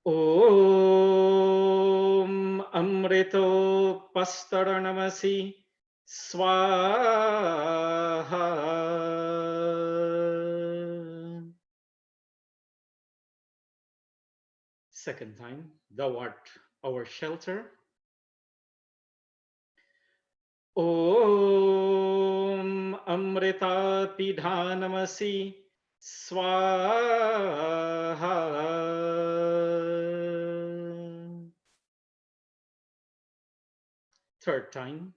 Om Amrito Pastaranamasi Swaha. Second time, thou art our shelter. Om Amrita Pidhanamasi Swaha. Third time,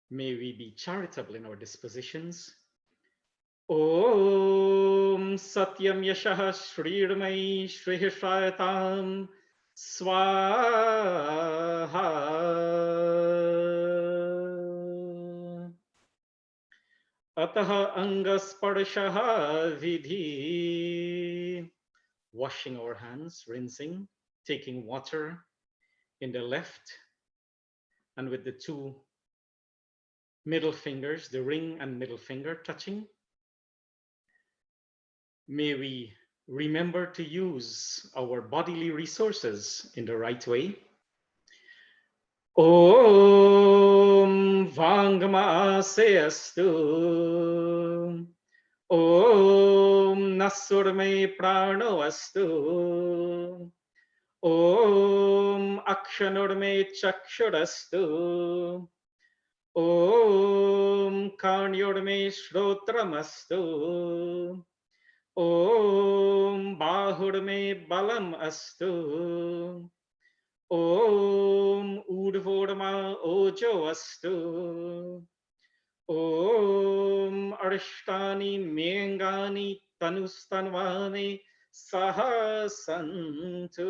may we be charitable in our dispositions. Om Satyam Yashah Shrirmai Shrihishrayatam Swaha. Ataha Angasparshaha Vidhi. Washing our hands, rinsing, taking water in the left and with the two middle fingers, the ring and middle finger touching. May we remember to use our bodily resources in the right way. Om Vangmaaseyastu. Om Nasurme Pranovastu. Om Akshanurme Chakshurastu. Om Karnyorme Shrotramastu. Om Bahurme Balam Astu. Om Udvorma Ojo Astu. Om Arshtani Mengani Tanustanvani Sahasantu.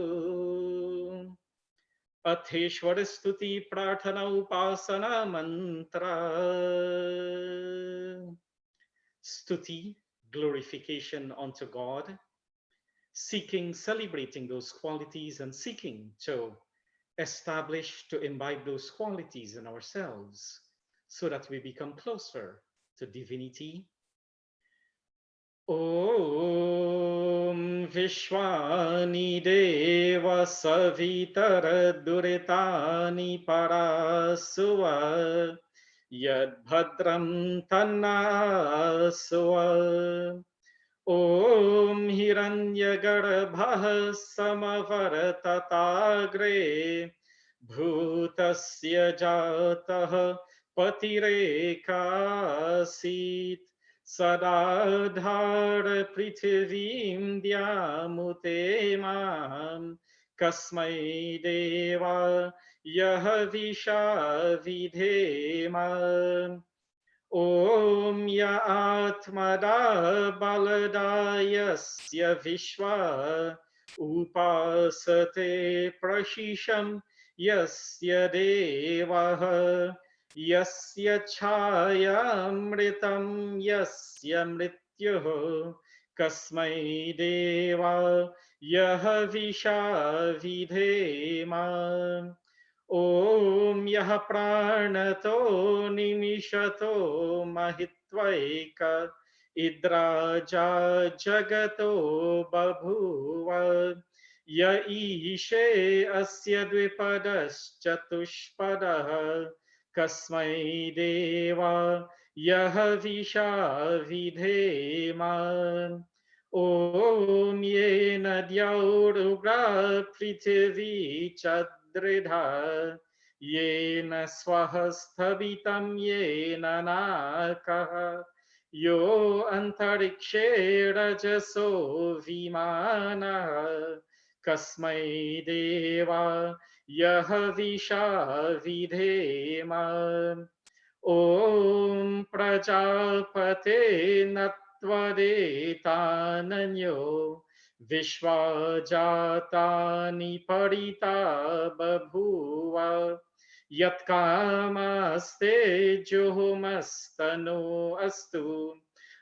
Atheshwar Stuti Prathana Upasana Mantra. Stuti, glorification unto God, seeking, celebrating those qualities and seeking to establish, to imbibe those qualities in ourselves so that we become closer to divinity. Om Vishwani Deva Savitara Duritani Parasuva Yad Bhadram Tannasuva. Om Hiranyagarbha Samavartatagre Bhutasya Jatah Patirekāsit Sadadhara Prithivim Dyamute Mam Kasmai Deva Yahavisha Vidhema. Om Ya Atmada Baladayasya Vishwa Upasate Prashisham Yasya Devaha Yasya Chayamritam Yasya Mrityuh Kasmai Deva Yahavisha Vidhema. Om Yah Pranato Nimishato Mahitvaika Idraja Jagato Babhuva Ya Ishe Asya Dvipadas Chatushpadaha Kasmai Deva Yahavisha Vidhema. Om Yena Dyaurubra Prithivi Chadridha Yena Swahasthavitam Yena Nakaha Yo Antarikshe Rajaso Vimana Kasmai Deva Yahavisha Vidhema. Om Prajapate Natvadetananyo Vishwajatani Parita Babhuva Yatkamaste Juhumastano Astu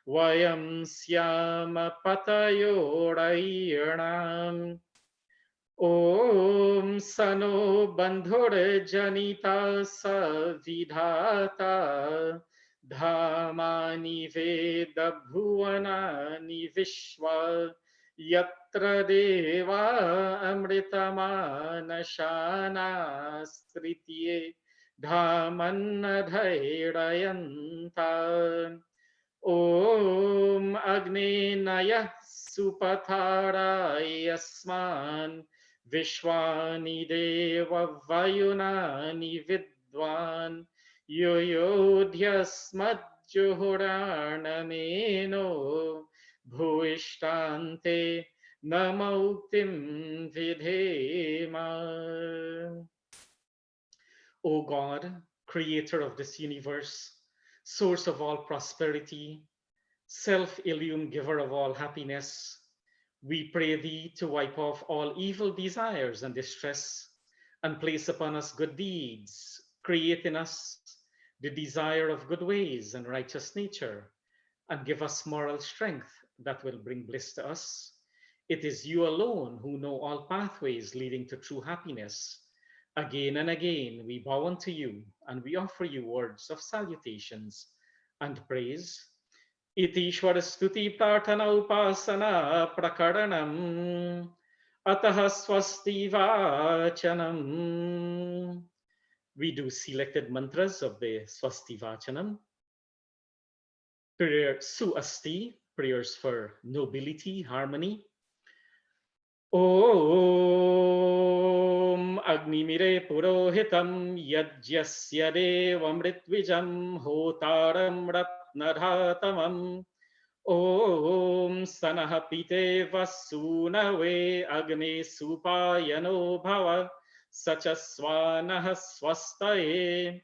Vayam Syama Patayorayernam. Om Sano Bandhur Janita Savidhata Dhamani Veda Bhuvanani Vishwa Yatra Deva Amritamana Stritye Dhamanna Dhairayantan Om Agni Naya Supatara Yasman Vishwani Deva Vayunani Vidwan Yoyodhyasmadjuhuranameno Bhuishtante Namauktim Vidhema. O God, creator of this universe, source of all prosperity, self-illumined giver of all happiness, we pray thee to wipe off all evil desires and distress and place upon us good deeds, create in us the desire of good ways and righteous nature, and give us moral strength that will bring bliss to us. It is you alone who know all pathways leading to true happiness. Again and again, we bow unto you and we offer you words of salutations and praise. Itishwar Stuti Pratana Upasana Prakaranam Ataha Swasti Vachanam. We do selected mantras of the Swasti Vachanam. Prayer Suasti, prayers for nobility, harmony. Om Agnimire Purohitam Yajyasya Devamritvijam Hotaram Ratnadhatamam Om Sanah Pite Vasunave Agne Supayano Bhava Sachaswanah Swastaye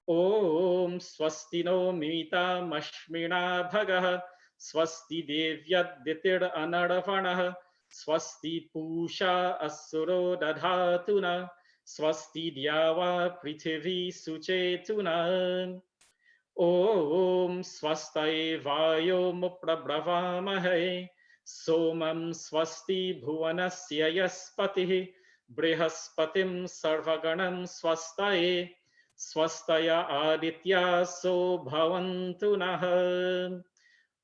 Om Swastino Mita Mashmina Bhagah Swasti Devyaditir Anarvanah Swasti Pusha Asuro Dadhatuna Swasti Dyava Prithivi Suchetuna Om Swastai Vayo Muprabhavamahe Somam Swasti Bhuvanasya Yaspatihi Brihaspatim Sarvaganam Swastai Swastaya Aditya So Bhavantu Naha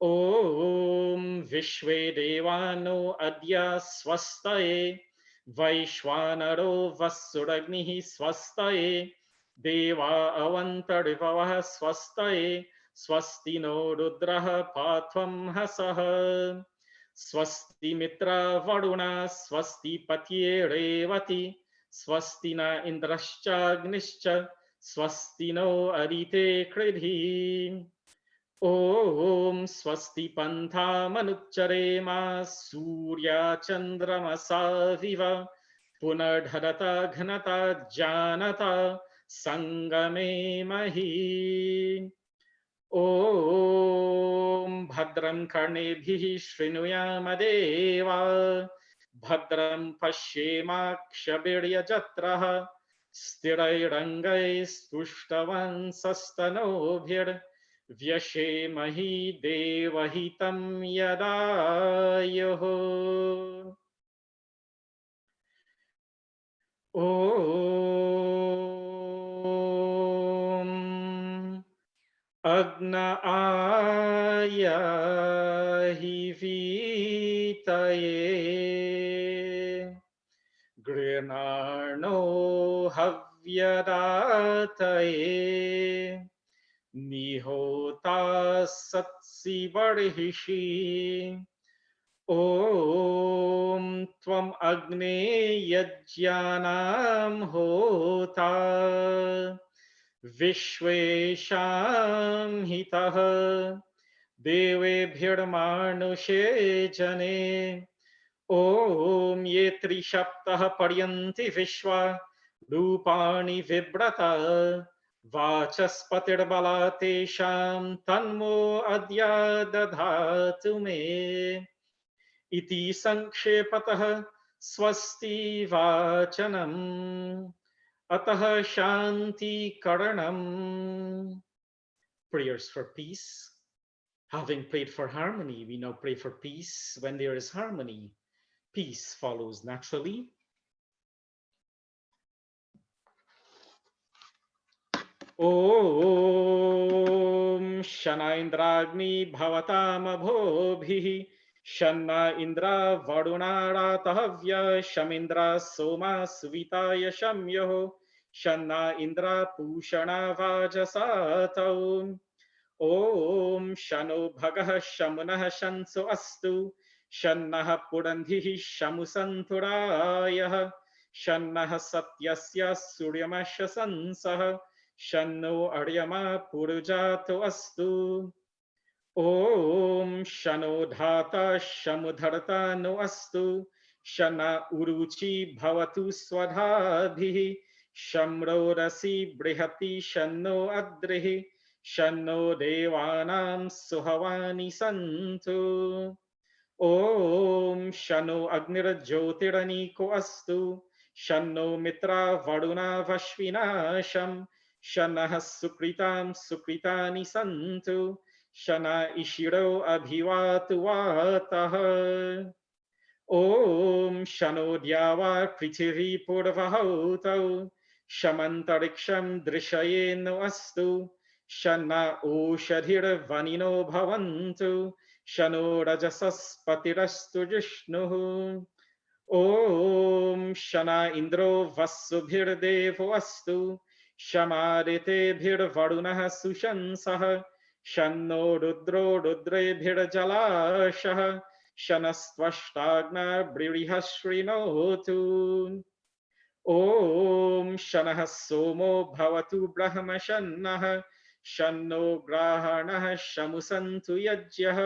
Om Vishwe Devano Adya Swastaye Vaishwanaro Vasuragnihi Swastaye Deva Avantarivaha Swastaye Swastino Rudraha Pathvam Hasaha Swasti Mitra Varuna Swasti Patye Revati Swastina Indrascha Gnischa Swastino Arite Kridhi Om Swasti Pantha Manucharema Surya Chandramasa Viva Punardharata Ghanata Janata Sangame Mahi Om Bhadram Karnebhihi Shrinuyamadeva Bhadram Pashyemakshabirya Jatraha Stirairangai Stushtavan Sastanobhir Vyashemahi Devahitam Yadayoho Om Agna Ayahi Vitaye Grinarno Havyadataye Nihota Satsi Varhishi Om Tvam Agne Yajyanam Hota Vishwesham Hitah Devebhirmanushe Jane Om Ye Trishaptah Paryanti Vishwa Rupani Vibrata Vachaspatir Balatesham Tanmo Adya Dadhatu Me Iti Sankshepatah Swasti Vachanam Ataha Shanti Karanam. Prayers for peace. Having prayed for harmony, we now pray for peace. When there is harmony, peace follows naturally. ॐ शन इन्द्राग्नि भवतामभोभिः शन्न इन्द्र वरुणारातहव्य शमिन्द्र सोमा सुविताय शम्यो शन्न इन्द्र पूषणा वाजसातौ ॐ शनो भगः शमुनः शंसो अस्तु शन्नः पुरन्धिः शमुसन्तुरायः शन्नः सत्यस्य सूर्यमशंसः शन्नो अर्यमा पुरुजातो अस्तु ॐ शनो धाता शमुधर्ता no अस्तु शन उरुचि भवतु स्वधाभिः शम्रोरसि बृहति शन्नो अद्रिः शन्नो देवानां सुहवानि सन्तु ॐ शनो अग्निर्ज्योतिरनीको अस्तु शन्नो मित्रा वरुणा वश्विनाशं शनः सुकृतां सुकृतानि सन्तु शन इशिरो अभिवातु वातः ॐ शनो द्यावा पृथिवी पूर्वहौतौ शमन्तरिक्षं दृशयेनो अस्तु शन्न ओषधिर्वनिनो भवन्तु शनो रजसस्पतिरस्तु जिष्णुः ॐ शना इन्द्रो वस्सुभिर्देवो अस्तु शमादितेभिर्वरुणः सुशंसः शन्नो रुद्रो रुद्रेभिर्जलाशः शनस्त्वष्टाग्निर्ब्रीडिः शृणोतु ॐ शनः सोमो भवतु ब्रह्मशन्नः शन्नो ग्राहणः शमुसन्तु यज्ञः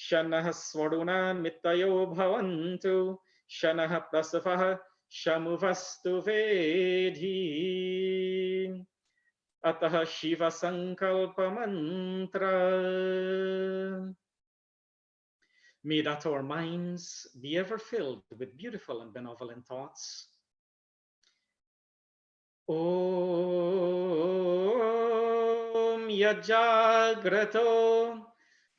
शनः स्वरुणा मितयो भवन्तु शनः प्रसवः शमुवस्तु वेधी अतः शिव संकल्प मंत्र. May that our minds be ever filled with beautiful and benevolent thoughts. Om Yajagrato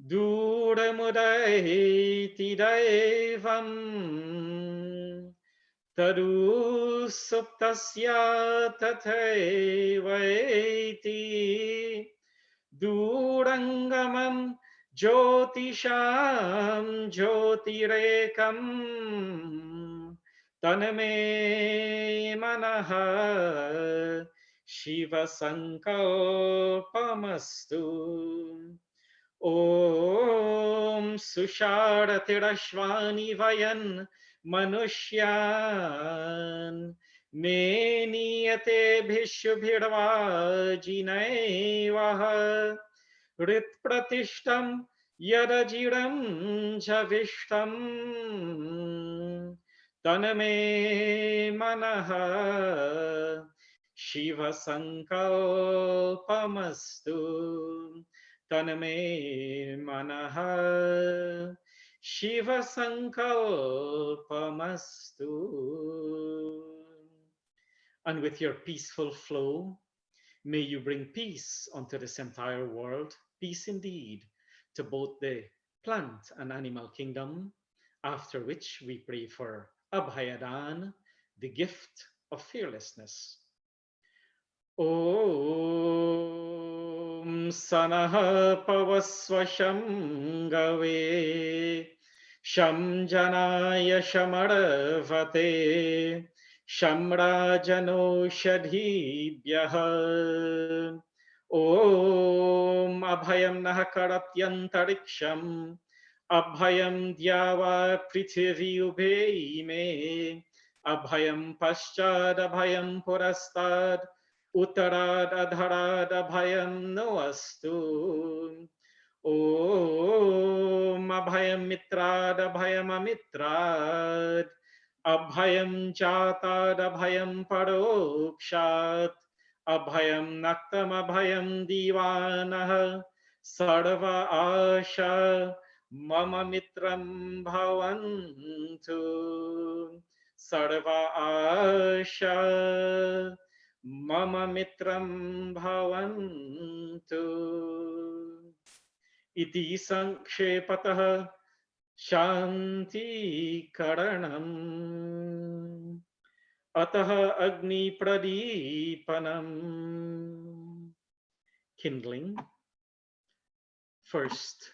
Duramudai Devam Tadu Suptasya Tathaivati Durangamam Jyotisham Jyotirekam Taname Manaha Shiva Sankalpamastu Om Susharatirashvani Vayan Manushyan Meniyate Bhishubhirvajinaivaha Rit Pratishtam Yadajiram Javishtam Taname Manaha Shiva Sankalpamastu Taname Manaha Shiva Sankalpamastu. And with your peaceful flow, may you bring peace onto this entire world, peace indeed, to both the plant and animal kingdom, after which we pray for Abhayadan, the gift of fearlessness. Om Sanaha Pavasvasham Gave Sham Janaya Shamarvate Shamrajano Shadhibhyaha Om Abhayam Nahakaratyantariksham Abhayam Dyava Prithvi Ubhayime Abhayam Paschad Abhayam Purastad Uttarad Adharad Abhayam Noastu Om Abhayam Mitrad Abhayam Amitrad Abhayam Jatad Abhayam Parokshat Abhayam Naktam Abhayam Divanah Sarva Asha Mama Mitram Bhavantu Sarva Asha Mama Mitram Bhavantu Iti Sankshepatah Shanti Karanam Ataha Agni Pradipanam kindling. First,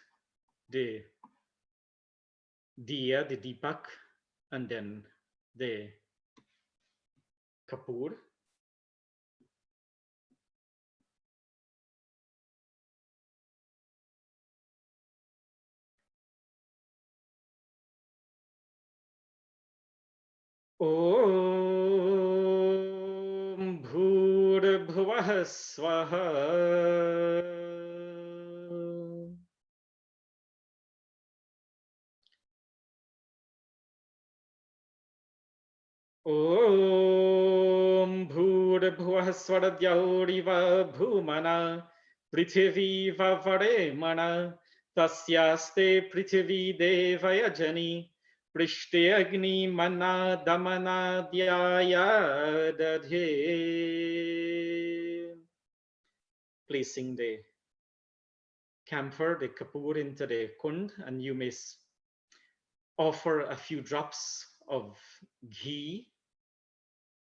the diya, the deepak, and then the kapoor. Om Bhur-bhuvah Swaha. Om Bhur-bhuvah Swaradyauriva Bhumana Prithvi Vavaremana Tasyaste Prithvi Devayajani Prishte Agni Mana Damana Dhyaya Dadhe. Placing the camphor, the kapoor, into the kund, and you may offer a few drops of ghee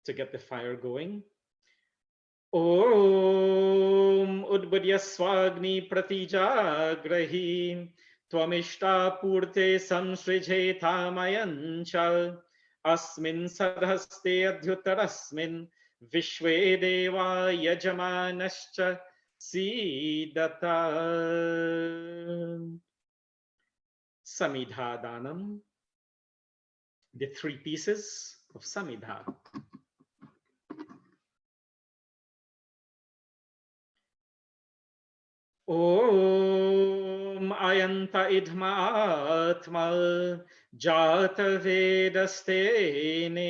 to get the fire going. Om Udbudya Swagni Pratijagrahi Twamishta Purte Samsrijhe Thamayancha Asmin Sarhaste Adhyutarasmin Vishwe Deva Yajamanascha Sidata. Samidha Danam, the three pieces of Samidha. Om Ayanta Idma Atma Jata Vedastene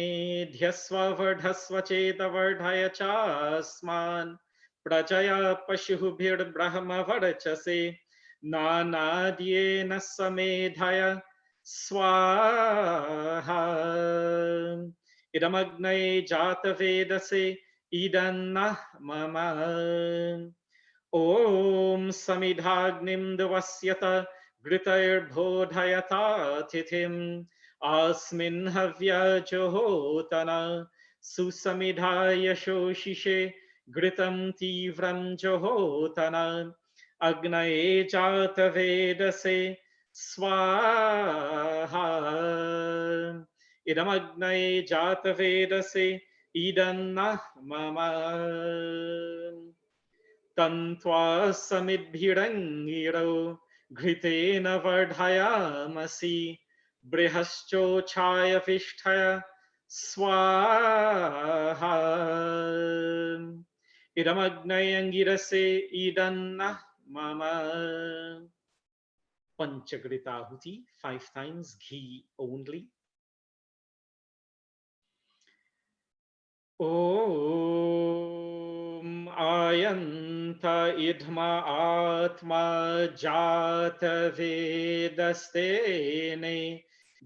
Dhyasva Vardhasva Cheta Vardhaya Chasman Prajaya Pashuhubhir Brahma Varachase Nanadyena Samedhaya Swaha Idamagnay Jata Vedase Idanna Mama. Om Samidhagnim Devasyata Gritairbhodhayata Tithim Asmin Havya Johotana Susamidhaya Shoshishe Gritam Tivram Johotana Agnaye Jata Vedase Swaha Idamagnaye Jata Vedase Idanna Mama. Tantva samidbhirangiro Gritena Vardhayamasi Brihascho Chaya Vishtaya Swaha Idamagnayangirase Idanna Mama. Panchagritahuti, 5 times, ghee only. Om Ayanta Idma Atma Jata Vedastene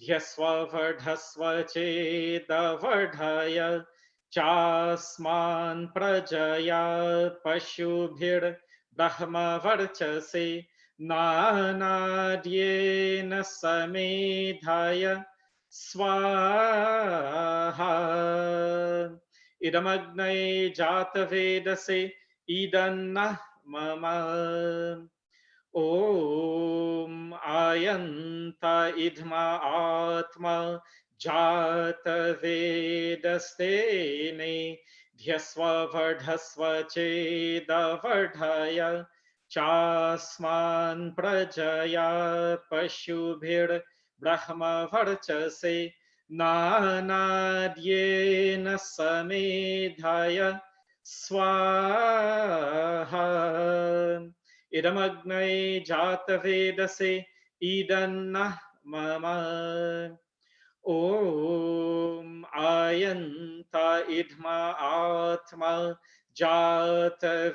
Dhyasva Vardhasva Cheta Vardhaya Chasman Prajaya Pashubhir Brahma Varchase Nanadyena Samedhaya Swaha Idamagnay Jata Vedase Idanna Mama. Om Ayanta Idma Atma Jata Vedastene Dhyasva Vardhasva Cheda Vardhaya Chasman Prajaya Pashubhir Brahma Varchase Nanadyena Samedhaya Swaha Idamagnay Jata Vedase Idanna Mama. Om Ayanta Idma Atma Jata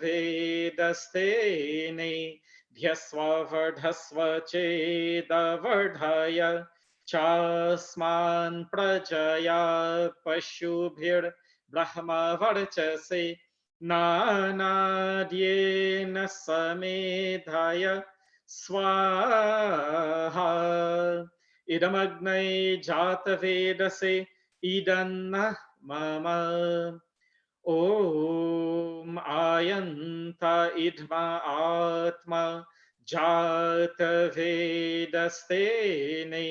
Vedastene Dhyasva Vardhasva Cheda Vardhaya Chasman Prajaya Pashubhir Brahma Varchase Nanadyena Samedhaya Swaha Idamagnay Jata Vedase Idanna Mama. Om Ayanta idma atma jata vedastene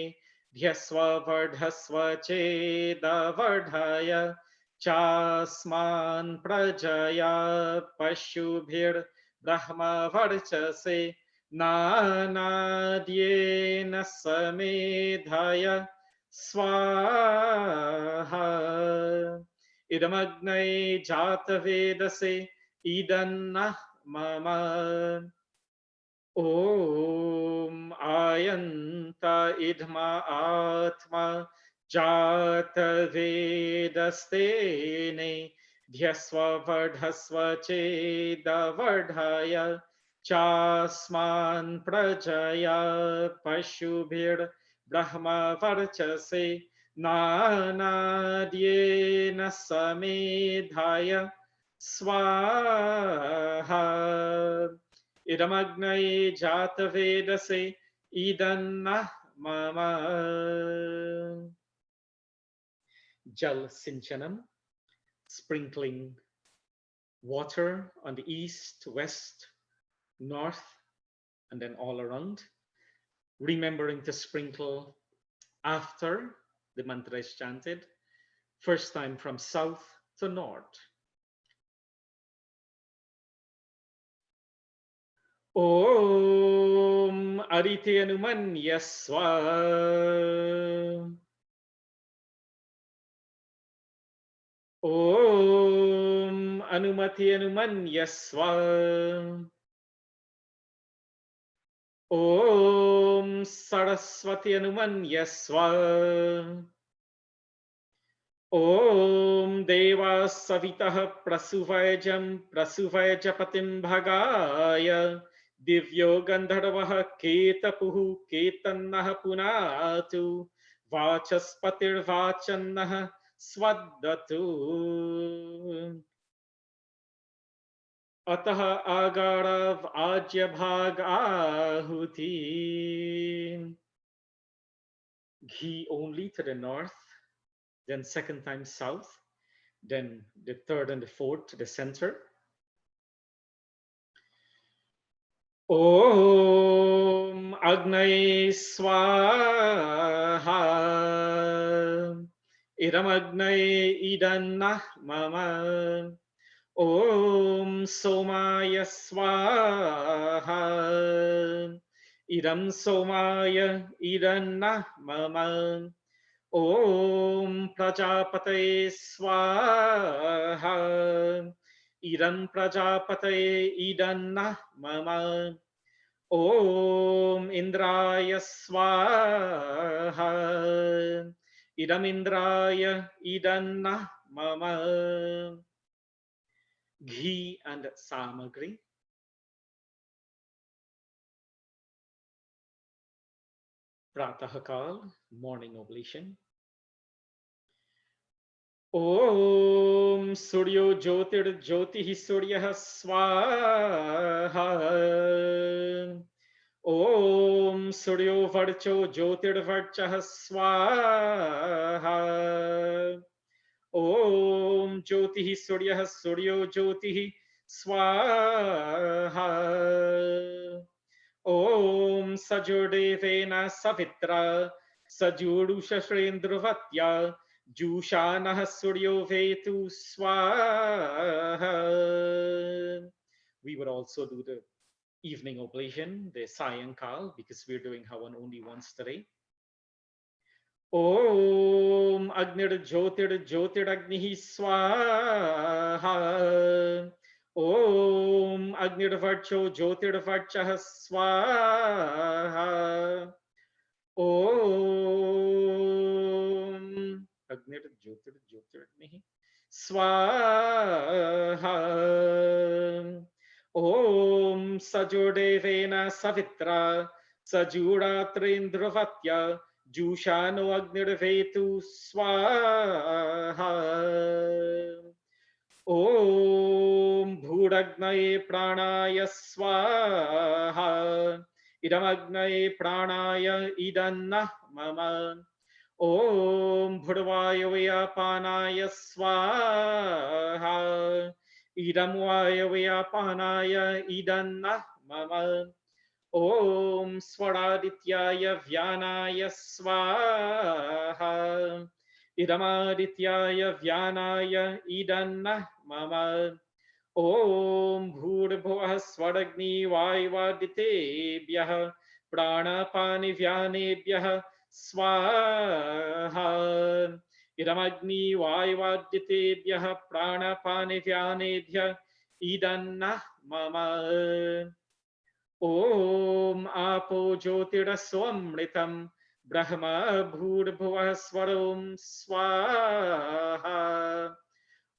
dhyasva vardhasva cheda vardhaya chasman prajaya pashubhir brahma varchase nanadyena samedhaya swaha idamagnay jata vedase idannah mama. Om ayanta idma atma jata vedastene dhyasva vardhasva cheda vardhaya chasman prajaya pashubhir brahma varchase nanadyena samedhaya swaha idamagnay jata vedase idannah mama. Jal sinchanam, sprinkling water on the east, west, north, and then all around, remembering to sprinkle after the mantra is chanted, first time from south to north. Om Aditya Yaswa. Om Anumati Yaswa. Om Saraswati Yaswa. Om Deva Savitah Prasuvaya Japatim Bhagaya Divyo Gandharvah Ketapuhu Ketannah Punatu Vachaspatir Vachannah Swaddatu Ataha Agarav Ajya Bhag Ahuti. Ghee only to the north, then second time south, then the third and the fourth to the center. Om Agnay Swaha. Idam Agnay Idannah Mama. Om Somaya Swaha. Idam Somaya Idannah Mama. Om Prajapate Swaha. Idam Prajapate Idannah Mama. Om Indraya Swaha. Idam Indraya Idannah Mama. Ghee and samagri. Pratahakal, morning oblation. Om Suryo Jyotir Jyotihi Suryah Swaha. Om Suryo Varcho Jyotir Varchah Swaha. Om Jyotihi Suryah Suryo Jyotihi Swaha. Om Sajodevena Savitra Sajurusha Shrendruvatya Jushanah Suryo Vetu Swaha. We would also do the evening oblation, the Sayankal, because we're doing Havan only once today. Om Agnir Jyotir Jyotir Agnihi Swaha. Om Agnir Varcho Jyotir Varchah Swaha. Om Agnir Jyotir Jyotir Agnihi Swaha. Om Sajodevena Savitra Sajuratrindravatya Jushano Agnirvetu Swaha. Om Bhuragnaye Pranaya Swaha. Idamagnaye Pranaya Idannah Mama. Om Bhudvaya Vyapanaya Swaha. Idam Vaya Vyapanaya Idannah Mama. Om Swaradityaya Vyanaya Swaha. Idamadityaya Vyanaya Idannah Mama. Om Bhurбhuvah Swaragni Vaivaditebhyah Pranapani Vyanebhyah Swaha. Idamagni Vaivaditebhyah Pranapani Vyanebhyah Idannah Mama. Om Apo Jyotiraswamritam Brahma Bhurбhuvah Swarom Swaha.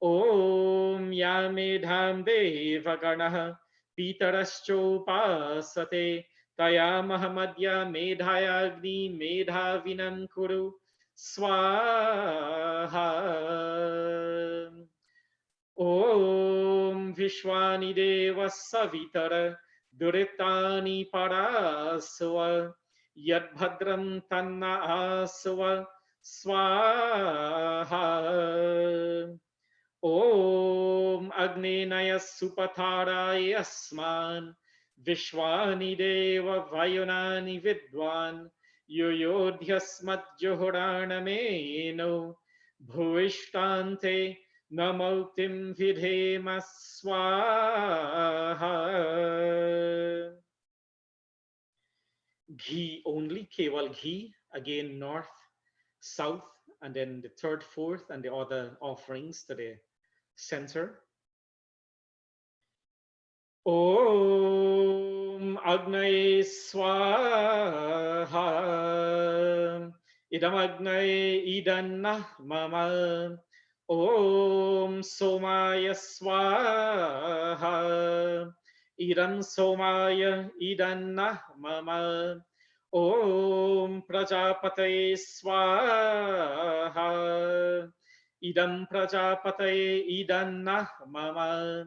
Om Yamedham Devaganaha Pitarashchopasate Taya Mahamadya Medhayagni Medhavinam Kuru Swaha. Om Vishwani Deva Savitara Duritani Paraswa Yadbhadram Tanna Aswa Swaha. Om Agnenaya Supatharay Asman Vishwani Deva Vayunani Vidwan Yoyodhyasmat Johoranameno Bhuishtante Namautim Vidhema Swaha. Ghee only, Keval ghee, again north, south, and then the third, fourth, and the other offerings to the center. Om Agnaye Swaha. Idam Agnaye Idannah Mama. Om Somaya Swaha. Idam Somaya Idannah Mama. Om Prajapataye Swaha. Idam Prajapataye Idannah Mama.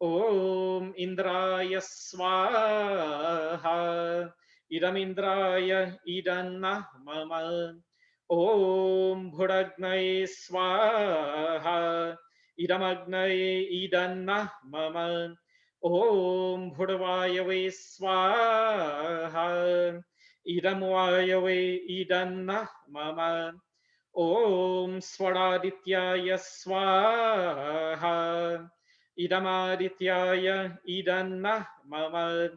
Om Indraya Swaha. Idam Indraya Idannah Mama. Om Bhuragnaye Swaha. Idam Agnaye Idannah Mama. Om Bhurvayave Swaha. Idam Vayave Idannah Mama. Om Swaradityaya Swaha. Idamadityaya Idannah Mama.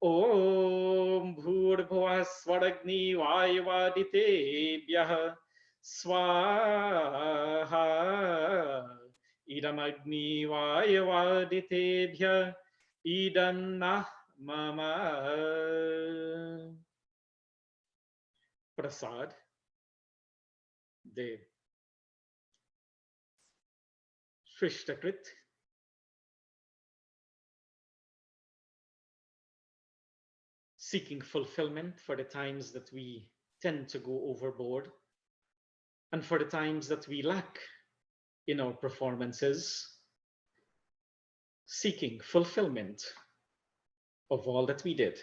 Om Bhurбhuvah Swaragni Vaivaditebhyah Swaha. Idamagni Vaivaditebhyah Idannah Mama. Prasad, the Shrishtakrit, seeking fulfillment for the times that we tend to go overboard and for the times that we lack in our performances, seeking fulfillment of all that we did.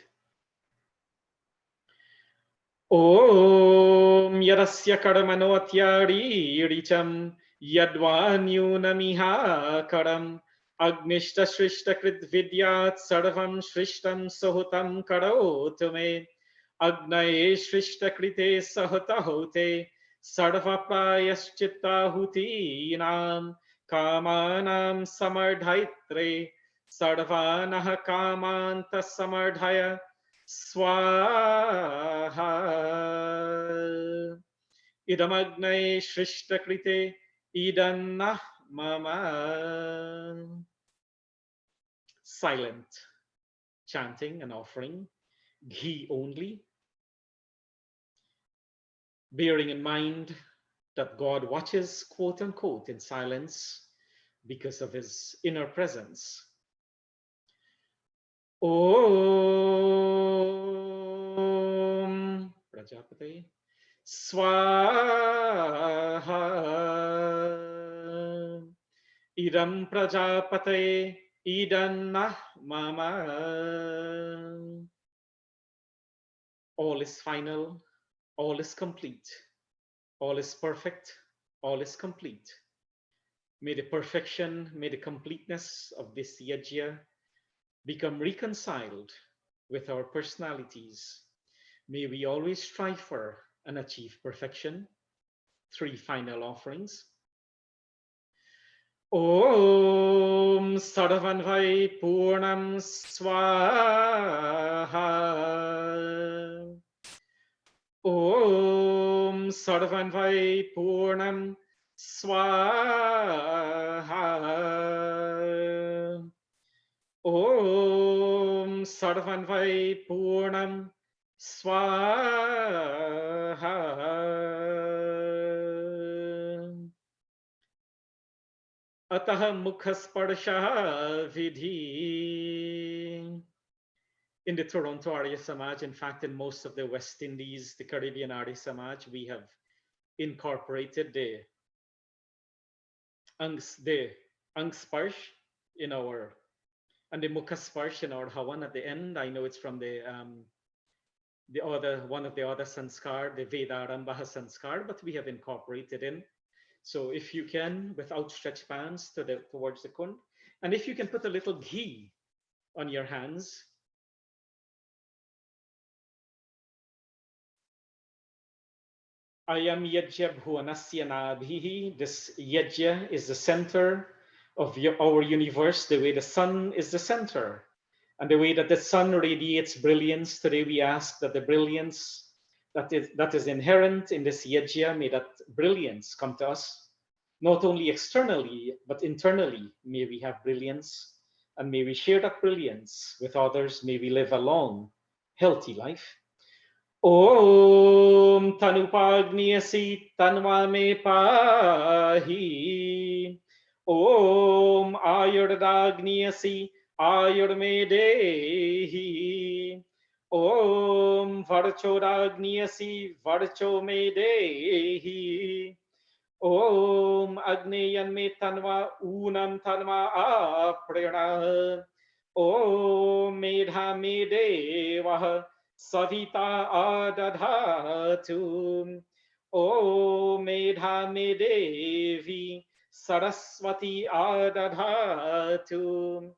Om Yarasya Karamanotyari Richam Yadvanyunamiha Karam Agnishta Shrishta Krit Vidyat Sarvam Shrishtam Sahutam Karotu Me Agnaye Shrishta Krite Sahatahote Sarva Prayaschitta Hutinam Kamanam Samardhaitre Sarvanaha Kamanta Samardhaya Swaha. Idamagnay Shrishtakrite Idannah Mama. Silent chanting and offering, ghee only, bearing in mind that God watches, quote unquote, in silence because of his inner presence. Om Prajapati Swaha. Idam Prajapate Idannah Mama. All is final, all is complete. All is perfect, all is complete. May the perfection, may the completeness of this yajna become reconciled with our personalities. May we always strive for and achieve perfection. Three final offerings. Om Sarvanvai Purnam Swaha. Om Sarvanvai Purnam Swaha. Om Sarvanvai Purnam Swaha. Ataha Mukhasparsha Vidhi. In the Toronto Arya Samaj, in fact, in most of the West Indies, the Caribbean Arya Samaj, we have incorporated the Angsparsh in our, and the Mukhasparsh in our havan at the end. I know it's from the other, one of the other sanskar, the Vedarambha sanskar, but we have incorporated in. So if you can, with outstretched hands towards the kund, and if you can put a little ghee on your hands. Ayam yajya bhuvanasya nabhihi. This yajya is the center of our universe, the way the sun is the center. And the way that the sun radiates brilliance, today we ask that the brilliance that is inherent in this yajya, may that brilliance come to us, not only externally, but internally. May we have brilliance, and may we share that brilliance with others. May we live a long, healthy life. Om Tanupagniyasi Tanva me pahi. Om Ayurdagniyasi Ayur me dehi. Om Varchodagniyasi Varcho me dehi. Om Agneyan me Tanva Unam Tanva aprana. Om Medha me devah Savita adadhatu. O Medha me devi Saraswati adadhatu.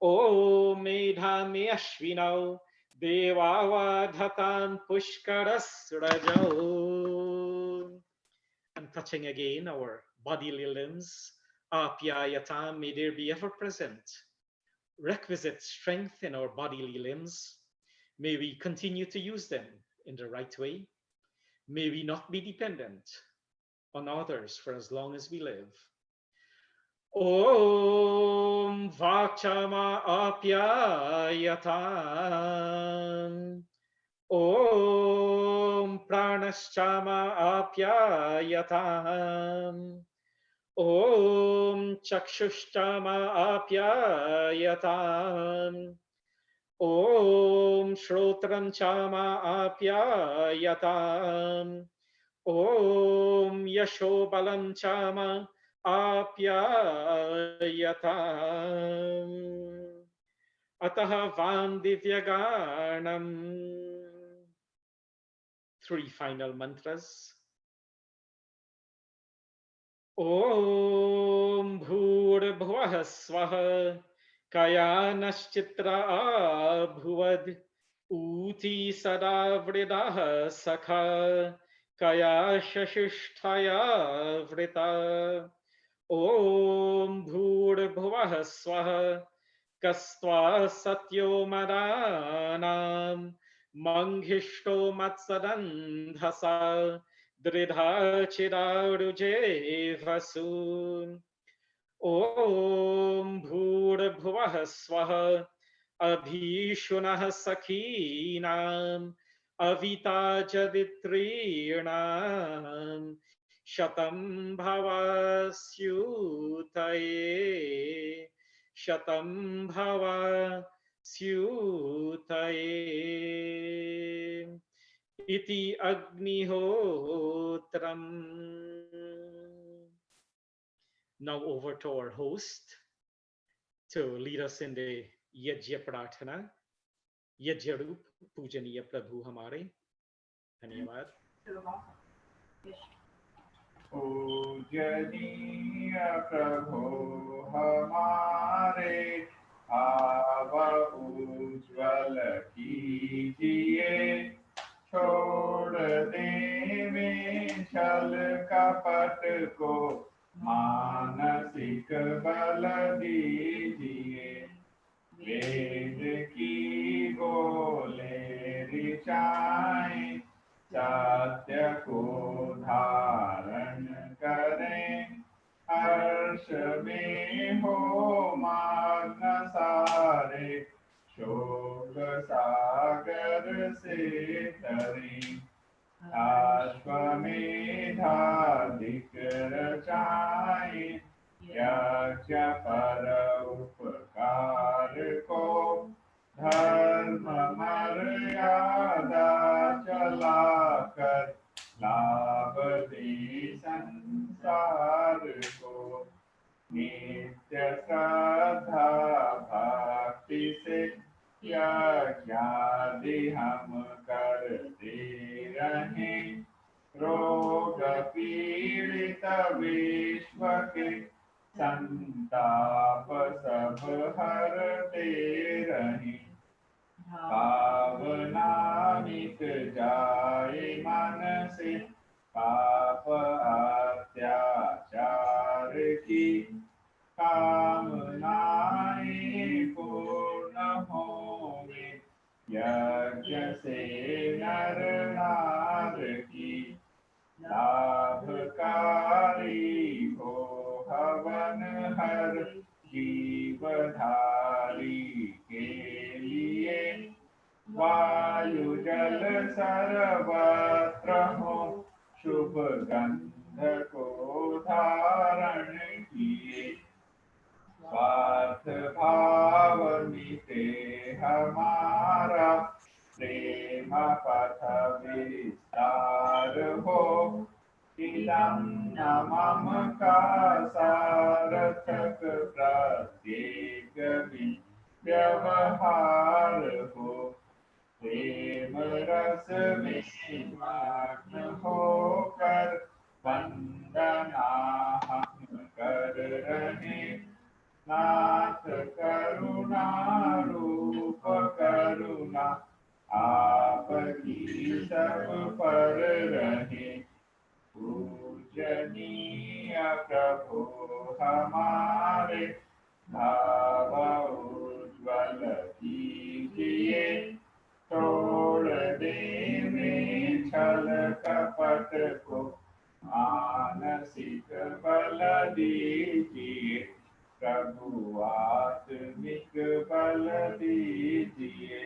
O Medha me ashvinau Devavadhatam pushkarasrajau. And touching again our bodily limbs, apyayatam, may there be ever present requisite strength in our bodily limbs. May we continue to use them in the right way. May we not be dependent on others for as long as we live. Om Vakchama Apyayatam. Om Pranaschama Apyayatam. Om Chakshushchama Apyayatam. Om Shrotram Chama Apyayatam. Om Yashobalam Chama Apyayatam. Ataha Vam Divyaganam. Three final mantras. Om Bhur-bhuvah Swaha. Kayanaschitra bhuvad uti sada vridah sakha kaya shashishtaya vrita. Om bhur-bhuvah swaha kastva satyo madanam manghishto matsadandhasa dridha chidaruje vasu. Om Bhur-bhuvah Swaha Abhishunah Sakhinam Avita Jaditrinam Shatam Bhavasyutaye Shatam Bhavasyutaye Iti Agnihotram. Now over to our host to lead us in the Yajya Prarthana. Yajya Roop Pujaniya Prabhu Hamare. Dhanyavad. पूजनीय प्रभो हमारे भाव उज्ज्वल कीजिए, छोड़ देवे छल कपट को, मानसिक बल दीजिए। वेद की बोले ऋचाएं, सत्य को धारण करें, हर्ष में हो मग्न सारे, शोक सागर से तरें। अश्वमेधाधिक रचाएं, यज्ञ पर उपकार को, धर्म मर्यादा चलाकर, लाभ दे संसार को। नित्य श्रद्धा भक्ति से यज्ञादि हम करते रहें, रोग पीड़ित विश्व के संताप सब हरते रहें। भावना मिट जाए मन से, पाप अत्याचार की, कामनाएं पूर्ण होवे, यज्ञ से नर नार की। लाभकारी हो हवन हर जीवधारी के लिए, वायु जल सर्वत्र हो, शुभ गंध को धारण किए। स्वार्थ भाव मिटे हमारा, प्रेम पथ विस्तार हो, इदं न मम का सार्थक प्रत्येक व्यवहार हो। प्रेम रस में मग्न होकर, वंदना हम कर रहे, नाथ करुणा रूप करुणा, आपकी सब पर रहे। पूजनीय प्रभु हमारे, भाव उज्ज्वल कीजिए, छोड़ देवे छल कपट को, मानसिक बल दीजिए। प्रभु आत्मिक बल दीजिए।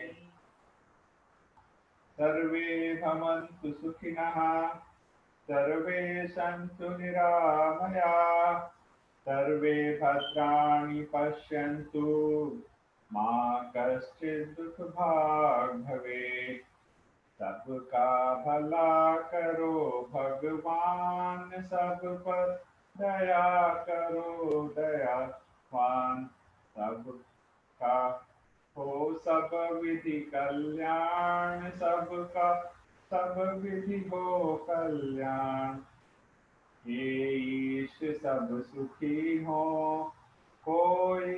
सर्वे भवन्तु सुखिनः, सर्वे सन्तु निरामयाः, सर्वे भद्राणि पश्यन्तु, मा कश्चित् दुःखभाग् भवेत्। सबका भला करो भगवान, सब पर दया करो दयावान। सबका हो सब विधि कल्याण, सबका सब विधि हो कल्याण। हे ईश सब सुखी हो, कोई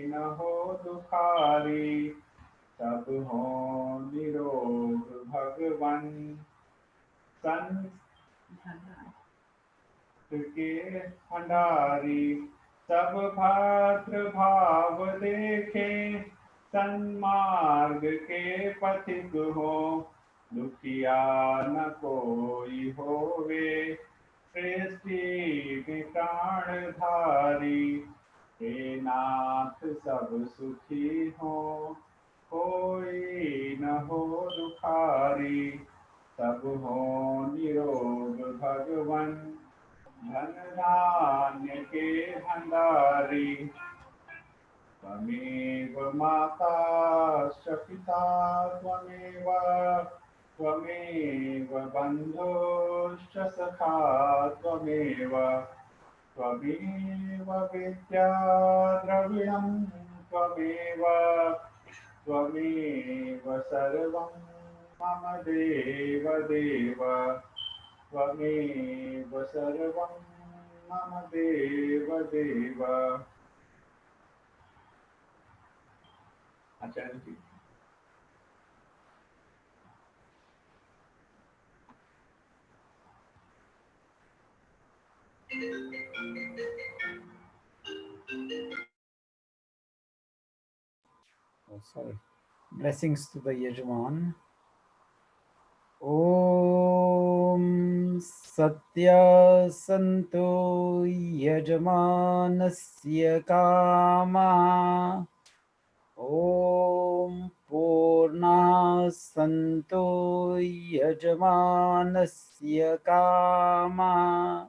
न हो दुखारी, सब हो निरोग भगवन। संत के भंडारी, सब भाद्र भाव देखे, सन्मार्ग के पथिक हो, दुखिया न कोई होवे, सृष्टि में प्राणधारी। हे नाथ सब सुखी हो, कोई न हो दुखारी, सब हो निरोग भगवन। धन धान्य के भंडारी, त्वमेव माता च पिता, त्वमेव बन्धुश्च सखा, त्वमेव विद्या द्रविणं, त्वमेव सर्वं मम देव देव। त्वमेव सर्वं मम देवदेव। आचार्य जी। Oh, sorry. Blessings to the Yajman. Om Satya Santo Yajmanasya Kama. Om Purna Santo Yajmanasya Kama.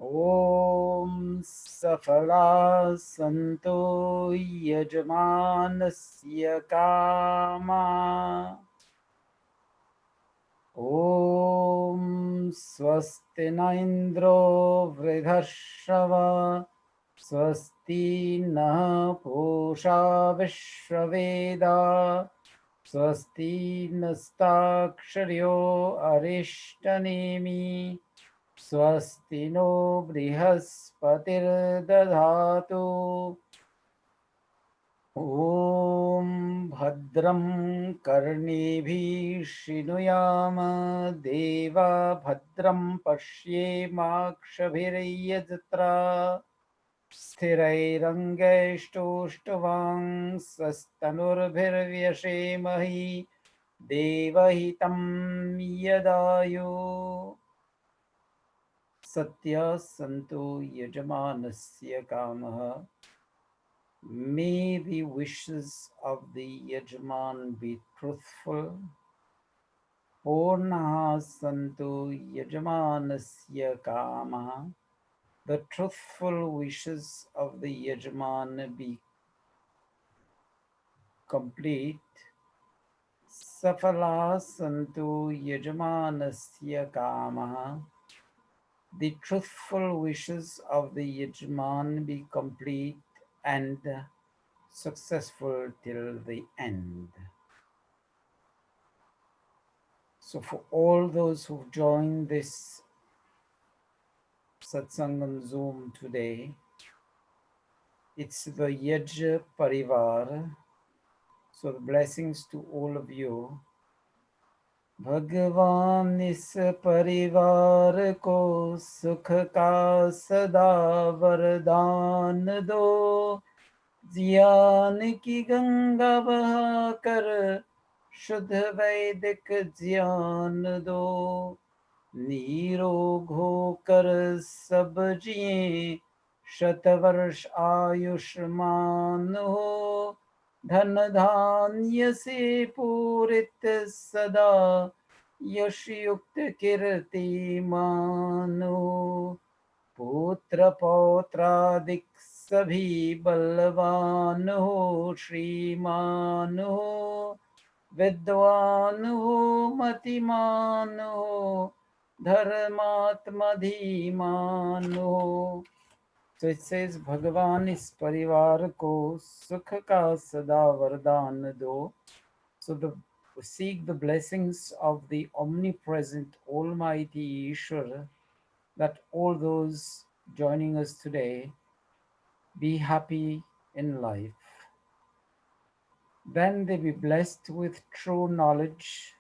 Om Safala Santo Yajmanasya Kama. Om Swasti na Indro Vridharshava Swasti na Pusha Vishvaveda Swasti nastaksharyo Arishtanemi Swasti no Brihaspatirdadhatu Om Bhadram Karnevi Shinuyama Deva Bhadram Pashyemakshabhirayajatra Sthirairangeshtushtvang Sastanurbhirvyashemahi Devahitam Yadayu Satya Santo Yajamanasya Kamaha. May the wishes of the Yajman be truthful. Purnaha Santo Yajmanasya Kamaha. The truthful wishes of the Yajman be complete. Safala Santo Yajmanasya Kamaha. The truthful wishes of the Yajman be complete and successful till the end. So for all those who've joined this Satsang on Zoom today, it's the Yaj Parivar. So the blessings to all of you. Bhagavan is परिवार को सुख का सदा वरदान दो ज्ञान की गंगा बहा कर शुद्ध वैदिक ज्ञान दो नीरोग होकर सब जिए शतवर्ष आयुष्मान हो धन धान्य से पूरित सदा यश युक्त कीर्तिमान हो पुत्र पौत्रादिक सभी बलवान हो श्रीमान हो विद्वान हो मतिमान हो धर्मात्मा धीमान हो. So it says भगवान इस परिवार को सुख का सदा वरदान दो. So seek the blessings of the omnipresent almighty Ishwar, that all those joining us today be happy in life. Then they be blessed with true knowledge,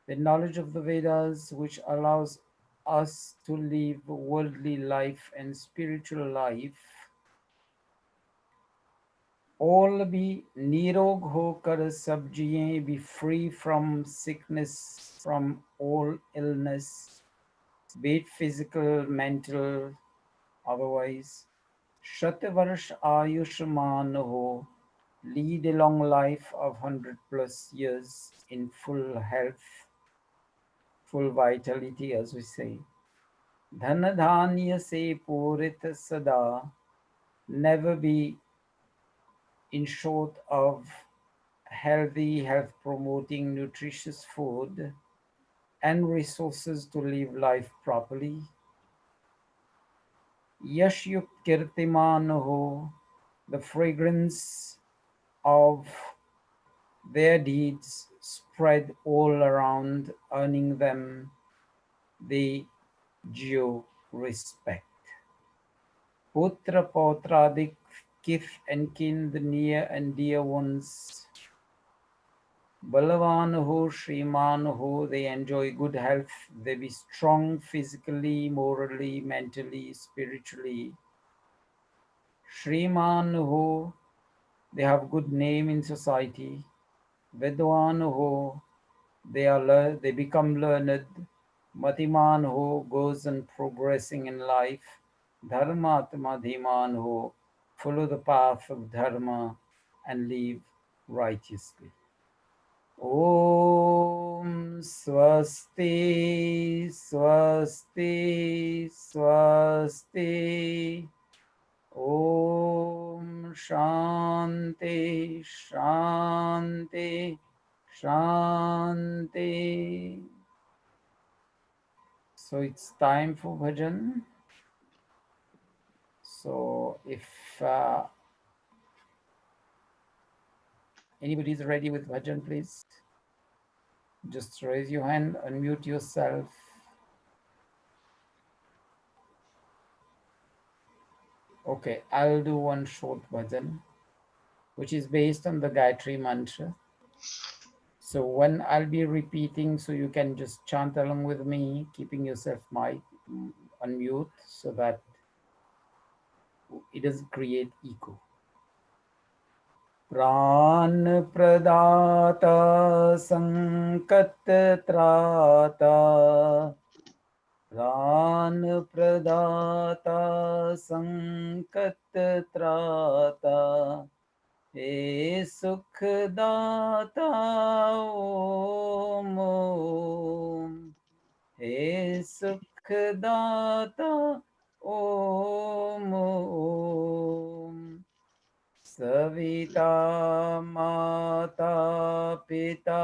the knowledge of the Vedas, which allows us to live worldly life and spiritual life. All be nirog hokar sab jiye, be free from sickness, from all illness, be it physical, mental, otherwise. Shatavarsh ayushman ho, lead a long life of 100+ years in full health, full vitality, as we say. Dhan dhanya se purit sada, never be in short of healthy, health promoting, nutritious food and resources to live life properly. Yash yukt kirtiman ho, the fragrance of their deeds spread all around, earning them they due respect. Putra, Pautradik, kith and kin, the near and dear ones, Balavan ho, Shriman ho, they enjoy good health, they be strong physically, morally, mentally, spiritually. Shriman ho, they have good name in society. Vidwan ho, they become learned. Matiman ho, goes on progressing in life. Dharmatma Dhiman ho, follow the path of dharma and live righteously. Om Swasti Swasti Swasti. Om Shanti Shanti Shanti. So it's time for bhajan. So if anybody is ready with bhajan, please just raise your hand, unmute yourself. Okay, I'll do one short bhajan, which is based on the Gayatri mantra. So when I'll be repeating, so you can just chant along with me, keeping yourself unmute so that it doesn't create echo. Pran pradata sankat trata. Pran pradata sankat trata. हे सुखदाता ओम ओम, हे सुखदाता ओम ओम। सविता माता पिता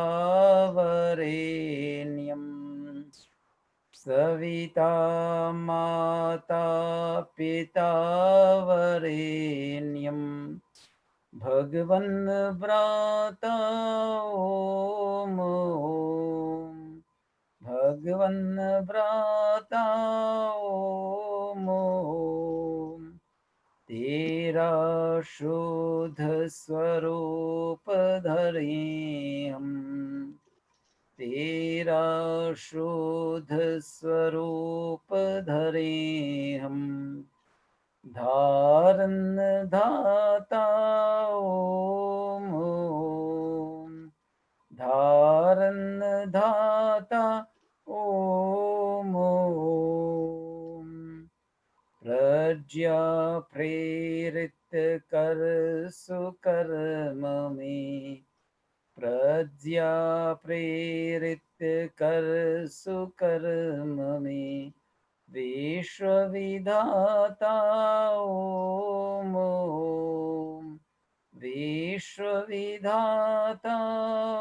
वरेण्यं, सविता माता पिता वरेण्यं, भगवन् भ्राता ओम ओम, भगवन् भ्राता ओम ओम। तेरा शुद्ध स्वरूप धरे हम, तेरा शुद्ध स्वरूप धरे हम। धारण धाता ओम ओम, धारण धाता ओम ओम। प्रज्ञा प्रेरित कर सुकर्म में, प्रज्ञा प्रेरित कर सुकर्म में। विश्व विधाता ओम ओम, विश्व विधाता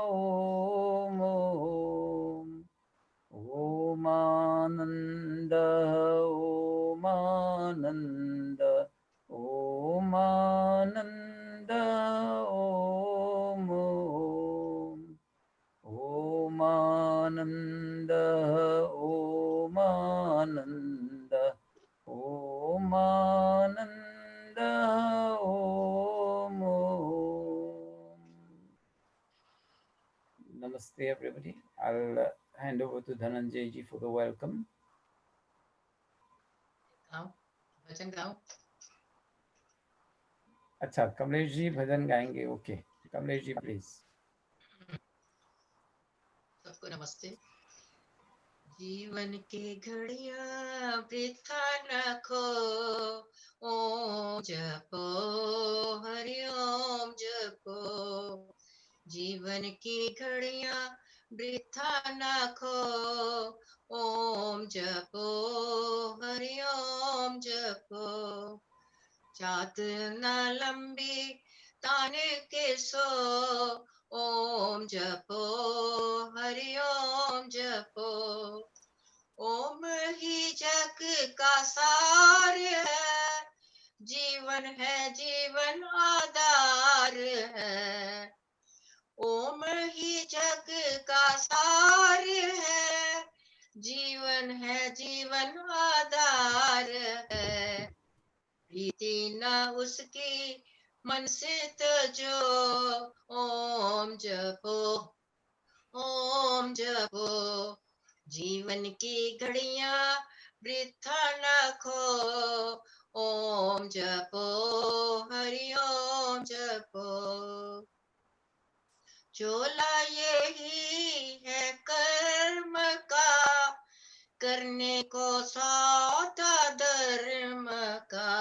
Om Om. Omanand Omanand Omanand Om Om. Omanand Omanand Omanand Om Om. Namaste everybody. I'll hand over to Dhananjay ji for the welcome. भजन गाओ। अच्छा, कमलेश जी भजन गाएंगे। Okay, Kamlesh ji please. सबको नमस्ते। जीवन की घड़ियां वृथा न खो, ओम जपो हरि ओम जपो। जीवन की घड़ियां वृथा न खो, ओम जपो हरि ओम जपो। चात न लंबी ताने के सो, ओम जपो हरि ओम जपो। ओम ही जग का सार है, जीवन है जीवन आधार है। ओम ही जग का सार है, जीवन है जीवन आधार है, प्रीति न उसकी मन से तजो, ओम जपो ओम जपो, जीवन की घड़ियां वृथा न खो, ओम जपो हरि ओम जपो। चोला यही है कर्म का, करने को सौता धर्म का,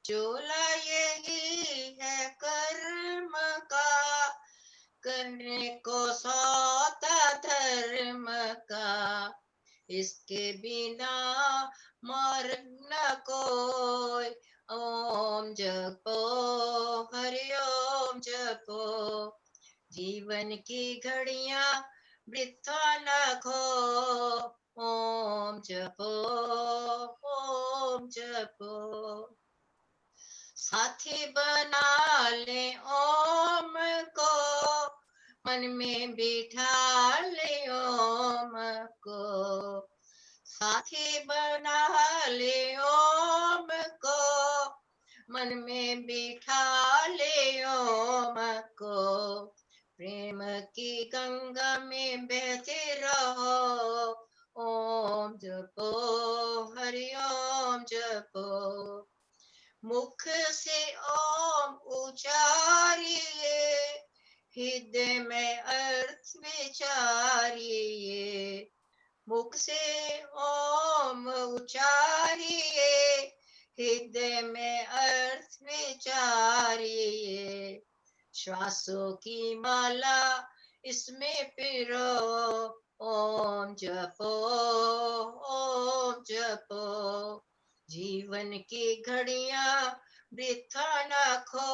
चोला यही है कर्म का, करने को सौता धर्म का, इसके बिना मार्ग न कोई, ओम जपो हरि ओम जपो, जीवन की घड़ियां वृथा न खो, ओम जपो ओम जपो। साथी बना ले ओम को, मन में बिठा ले ओम को, साथी बना ले ओम को, मन में बिठा ले ओम को, प्रेम की गंगा में बहते रहो, ओम जपो हरि ओम जपो। मुख से ओम उचारिए, हृदय में अर्थ विचारिए, मुख से ओम उचारिए, हृदय में अर्थ विचारिए, श्वासों की माला इसमें पिरो, ओम जपो ओम जपो, जीवन की घड़ियां वृथा न खो,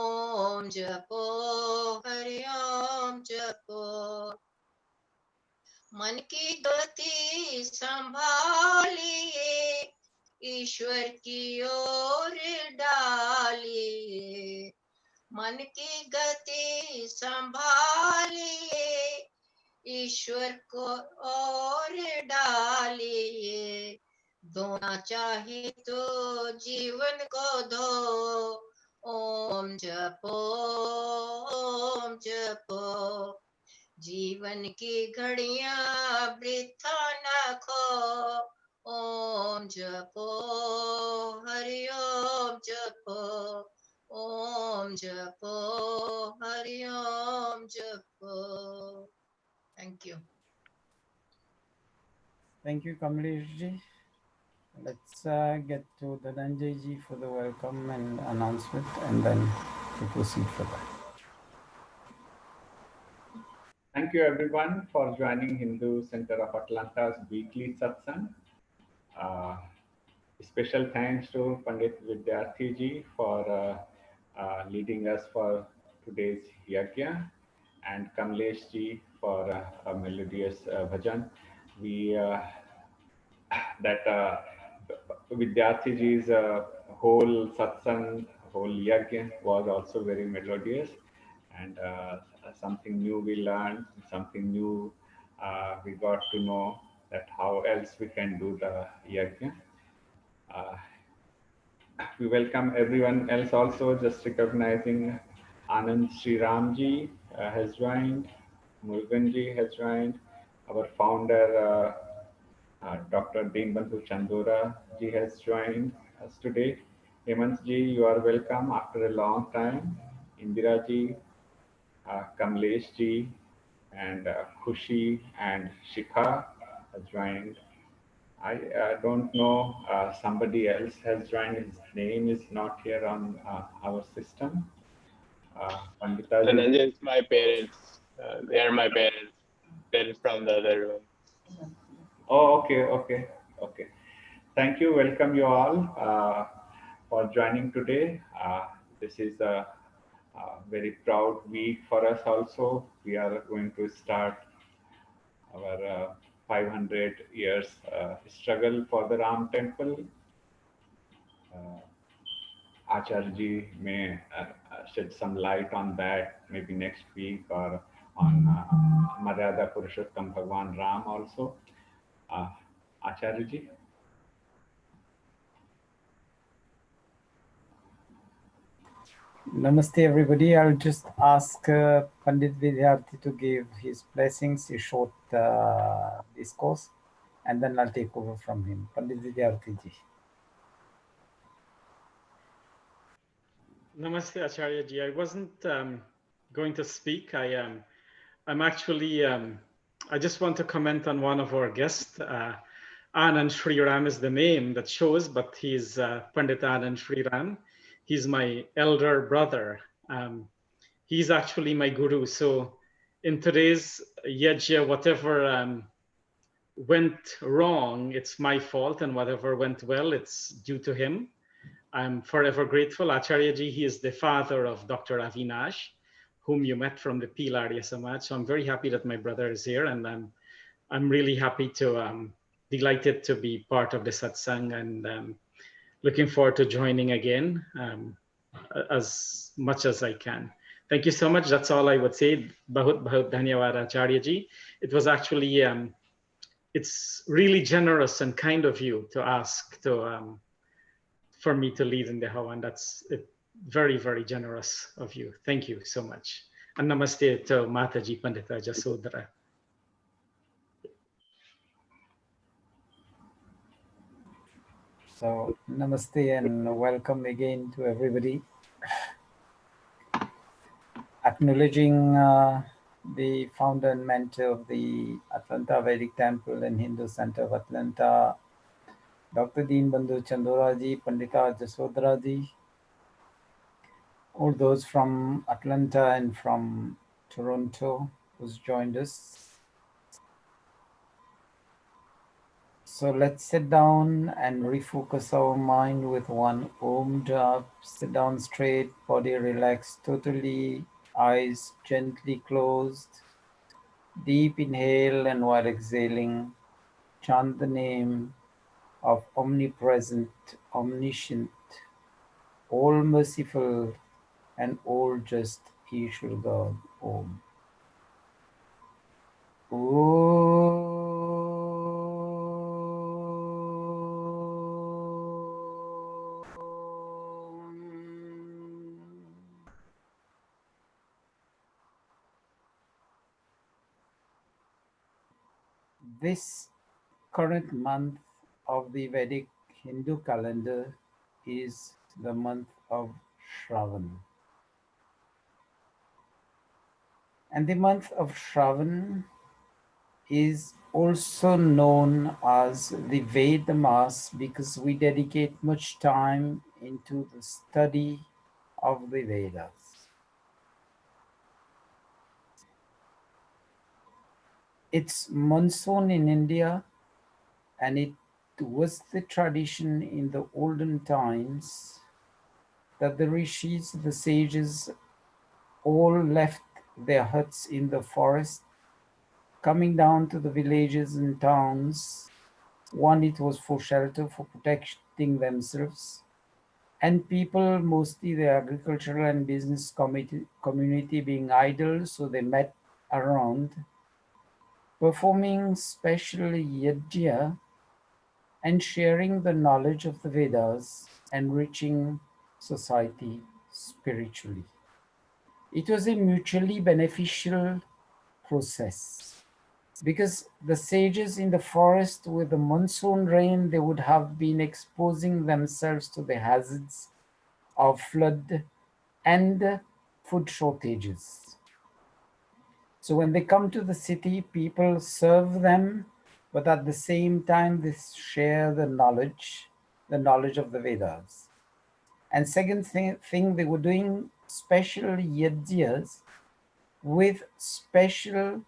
ओम जपो हरि ओम जपो। मन की गति संभालिए, ईश्वर की ओर डालिए, मन की गति संभालिए, ईश्वर को और डालिए, धोना चाहे तो जीवन को धो, ओम जपो ओम जपो, जीवन की घड़ियां वृथा न खो, ओम जपो हरि ओम जपो, ओम जपो हरि ओम जपो। Thank you. Thank you, Kamlesh ji. Let's get to Dhananjay ji for the welcome and announcement, and then we proceed further. Thank you everyone for joining Hindu Center of Atlanta's weekly satsang. Special thanks to Pandit Vidyarthi ji for leading us for today's yajna, and Kamlesh ji for a melodious bhajan. We that Vidyarthi ji's whole satsang, whole yajna was also very melodious, and something new we learned, something new we got to know that how else we can do the yajna. Uh, we welcome everyone else also, just recognizing Anand Sriram ji has joined, Murugan ji has joined, our founder Dr. Deembandhu Chandora ji has joined us today. Hemant ji, you are welcome after a long time. Indira ji, Kamlesh ji, and Khushi and Shikha has joined. I don't know, somebody else has joined. His name is not here on our system. Pandita ji. Dhananjay is my parents. They are my parents. They're from the other room. Oh, okay. Thank you. Welcome you all for joining today. This is a very proud week for us also. We are going to start our 500 years struggle for the Ram temple. Acharya ji may shed some light on that maybe next week or on Maryada Purushottam Bhagwan Ram also. Acharya ji. Namaste, everybody. I'll just ask Pandit Vidyarthi to give his blessings, a short discourse, and then I'll take over from him. Pandit Vidyarthi ji. Namaste, Acharya ji. I wasn't going to speak. I'm actually, I just want to comment on one of our guests. Anand Sriram is the name that shows, but he's Pandit Anand Sriram. He's my elder brother. He's actually my guru. So in today's yajna, whatever went wrong, it's my fault, and whatever went well, it's due to him. I'm forever grateful. Acharya ji, he is the father of Dr. Avinash, whom you met from the PANDIT Arya Samaj. So I'm very happy that my brother is here, and I'm really happy to, delighted to be part of the Satsang, and looking forward to joining again as much as I can. Thank you so much. That's all I would say. Bahut bahut dhanyawad, Acharya ji. It was actually, it's really generous and kind of you to ask to, for me to lead in the havan. That's very, very generous of you. Thank you so much. And namaste to Mataji Pandita Jasodhara. So, namaste and welcome again to everybody. Acknowledging the founder and mentor of the Atlanta Vedic Temple and Hindu Center of Atlanta, Dr. Deen Bandhu Chandoraji, Pandita Jasodharaji, all those from Atlanta and from Toronto who's joined us. So let's sit down and refocus our mind with one Om Jap. Sit down straight, body relaxed totally, eyes gently closed. Deep inhale, and while exhaling, chant the name of omnipresent, omniscient, all merciful, and all just Ishwar God. Om. This current month of the Vedic Hindu calendar is the month of Shravan. And the month of Shravan is also known as the Veda Mass because we dedicate much time into the study of the Vedas. It's monsoon in India, and it was the tradition in the olden times that the rishis, the sages, all left their huts in the forest, coming down to the villages and towns. One, it was for shelter, for protecting themselves. And people, mostly the agricultural and business community being idle, so they met around, performing special yajna and sharing the knowledge of the Vedas, enriching society spiritually. It was a mutually beneficial process because the sages in the forest with the monsoon rain, they would have been exposing themselves to the hazards of flood and food shortages. So when they come to the city, people serve them, but at the same time, they share the knowledge of the Vedas. And second thing they were doing special yajnas with special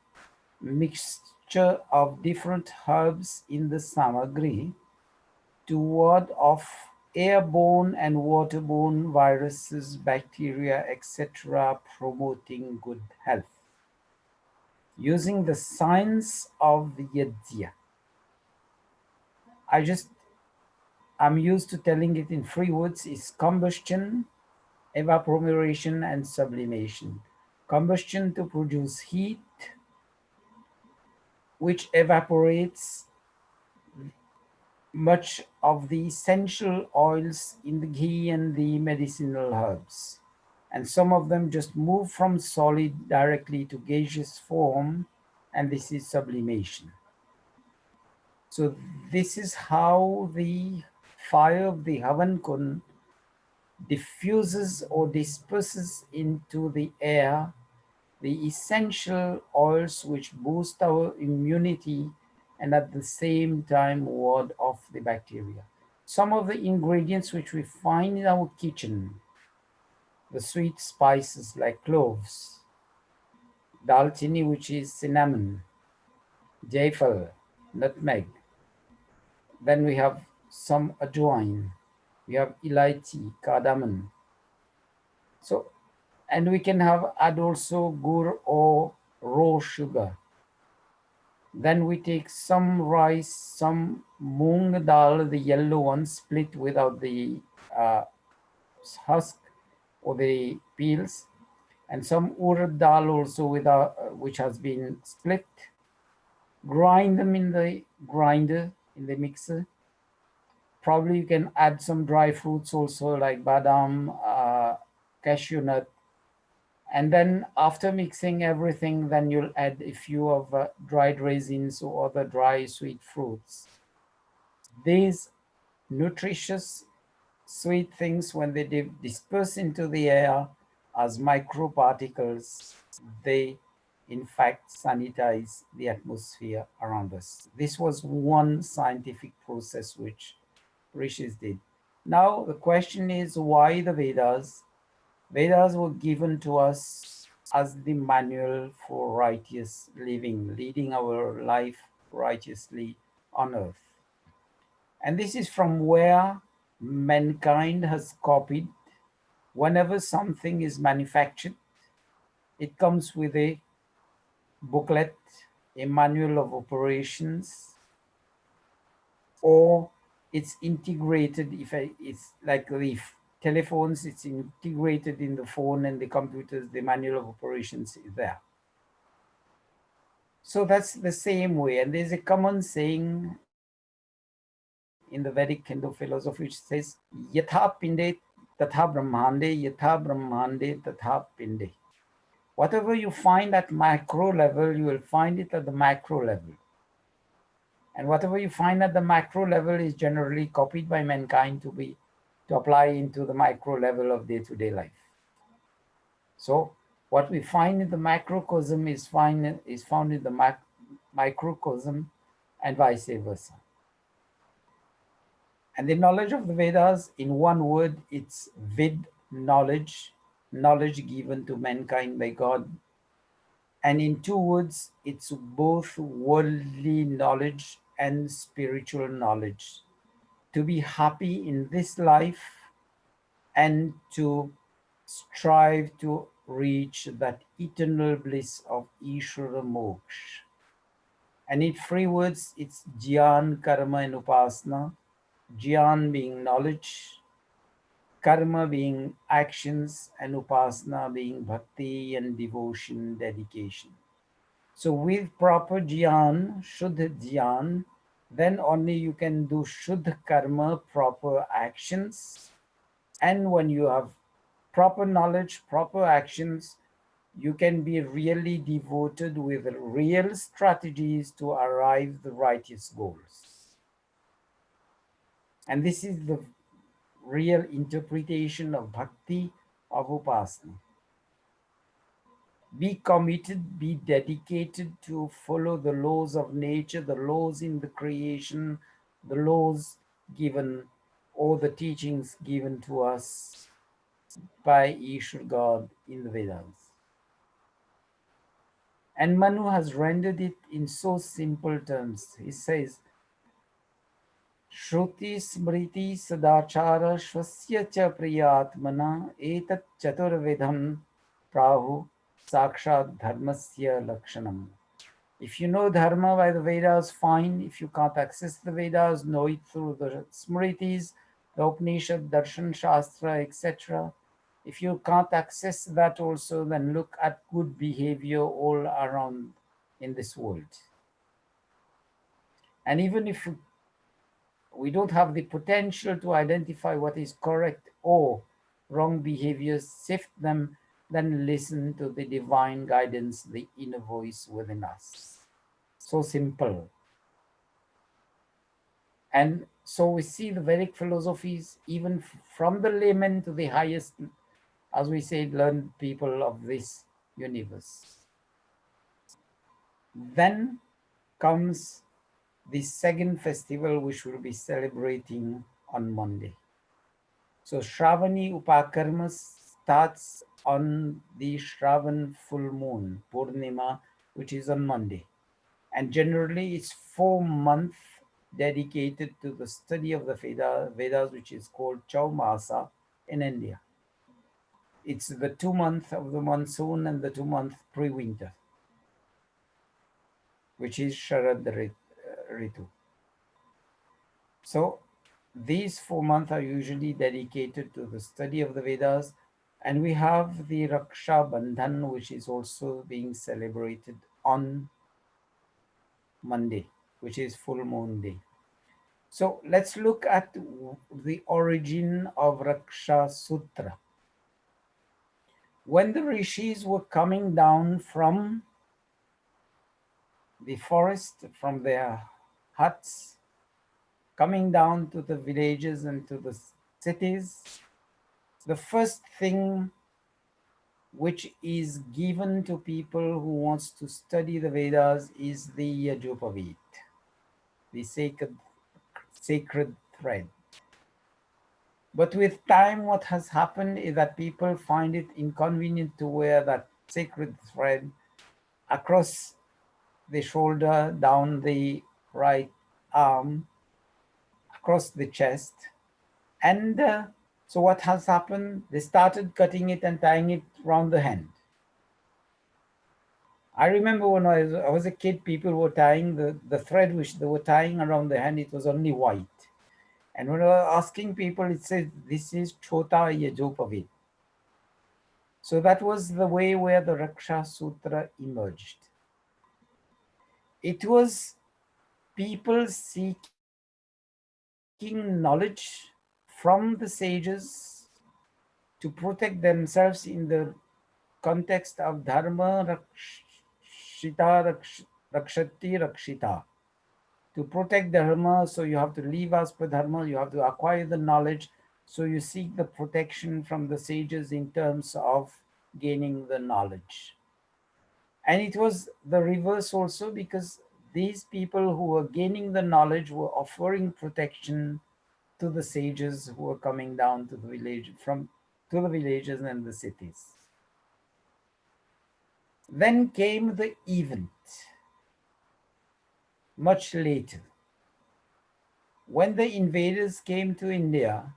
mixture of different herbs in the samagri to ward off airborne and waterborne viruses, bacteria, etc., promoting good health. Using the science of the yajna. I'm used to telling it in 3 words: is combustion, evaporation, and sublimation. combustion to produce heat, which evaporates much of the essential oils in the ghee and the medicinal herbs. And some of them just move from solid directly to gaseous form, and this is sublimation. So this is how the fire of the havan kun diffuses or disperses into the air the essential oils which boost our immunity and at the same time ward off the bacteria. Some of the ingredients which we find in our kitchen, the sweet spices like cloves, dalchini, which is cinnamon, jaifal, nutmeg. Then we have some ajwain, we have elaichi, cardamom. So, and we can add also gur or raw sugar. Then we take some rice, some moong dal, the yellow one, split without the husk or the peels, and some urad dal also without, which has been split. Grind them in the grinder, in the mixer. Probably you can add some dry fruits also like badam, cashew nut. And then after mixing everything, then you'll add a few of dried raisins or other dry sweet fruits. These nutritious sweet things, when they disperse into the air as microparticles, they in fact sanitize the atmosphere around us. This was one scientific process which rishis did. Now the question is, why the Vedas? Vedas were given to us as the manual for righteous living, leading our life righteously on earth. And this is from where mankind has copied. Whenever something is manufactured, it comes with a booklet, a manual of operations, or it's integrated. If it's like the telephones, it's integrated in the phone, and the computers, the manual of operations is there. So that's the same way. And there's a common saying in the Vedic Hindu philosophy which says, Yatha pinde tatha brahmande, yatha brahmande tatha pinde. Whatever you find at macro level, you will find it at the macro level. And whatever you find at the macro level is generally copied by mankind to apply into the micro level of day-to-day life. So what we find in the macrocosm is found in the microcosm, and vice versa. And the knowledge of the Vedas, in one word, it's vid, knowledge, knowledge given to mankind by God. And in two words, it's both worldly knowledge and spiritual knowledge. To be happy in this life and to strive to reach that eternal bliss of Ishvara Moksha. And in three words, it's Jnana, Karma, and Upasana. Jnana being knowledge, Karma being actions, and Upasana being bhakti and devotion, dedication. So with proper Jnana, Shuddha Jnana, then only you can do Shuddha Karma, proper actions. And when you have proper knowledge, proper actions, you can be really devoted with real strategies to arrive the righteous goals. And this is the real interpretation of bhakti, of upasana. Be committed, be dedicated to follow the laws of nature, the laws in the creation, the laws given, or the teachings given to us by Ishvara God in the Vedas. And Manu has rendered it in so simple terms. He says, Shruti smriti sadachara shvasya cha priyatmana etat chaturvedham prahu sakshat dharmasya lakshanam. If you know dharma by the Vedas, fine. If you can't access the Vedas, know it through the smritis, the Upanishad, Darshan, Shastra, etc. If you can't access that also, then look at good behavior all around in this world. And even if we don't have the potential to identify what is correct or wrong behaviors, sift them, then listen to the divine guidance, the inner voice within us. So simple. And so we see the Vedic philosophies, even from the layman to the highest, as we say, learned people of this universe. Then comes the second festival, which we'll be celebrating on Monday. So Shravani Upakarma starts on the Shravan full moon, Purnima, which is on Monday. And generally it's 4 months dedicated to the study of the Vedas, which is called Chaumasa in India. It's the 2 months of the monsoon and the 2 months pre-winter, which is Sharad Ritu. So these 4 months are usually dedicated to the study of the Vedas, and we have the Raksha Bandhan, which is also being celebrated on Monday, which is full moon day. So let's look at the origin of Raksha Sutra. When the rishis were coming down from the forest, from their huts, coming down to the villages and to the cities, the first thing which is given to people who wants to study the Vedas is the Yajupavit, the sacred thread. But with time, what has happened is that people find it inconvenient to wear that sacred thread across the shoulder, down the right arm, across the chest. And so what has happened? They started cutting it and tying it around the hand. I remember when I was a kid, people were tying the thread which they were tying around the hand, it was only white. And when I was asking people, it said, this is Chota Yajopavit. So that was the way where the Raksha Sutra emerged. It was people seeking knowledge from the sages to protect themselves in the context of Dharma Rakshita Rakshati Rakshita. To protect Dharma, so you have to live as per Dharma, you have to acquire the knowledge, so you seek the protection from the sages in terms of gaining the knowledge. And it was the reverse also, because these people who were gaining the knowledge were offering protection to the sages who were coming down to the village, to the villages and the cities. Then came the event, much later. When the invaders came to India,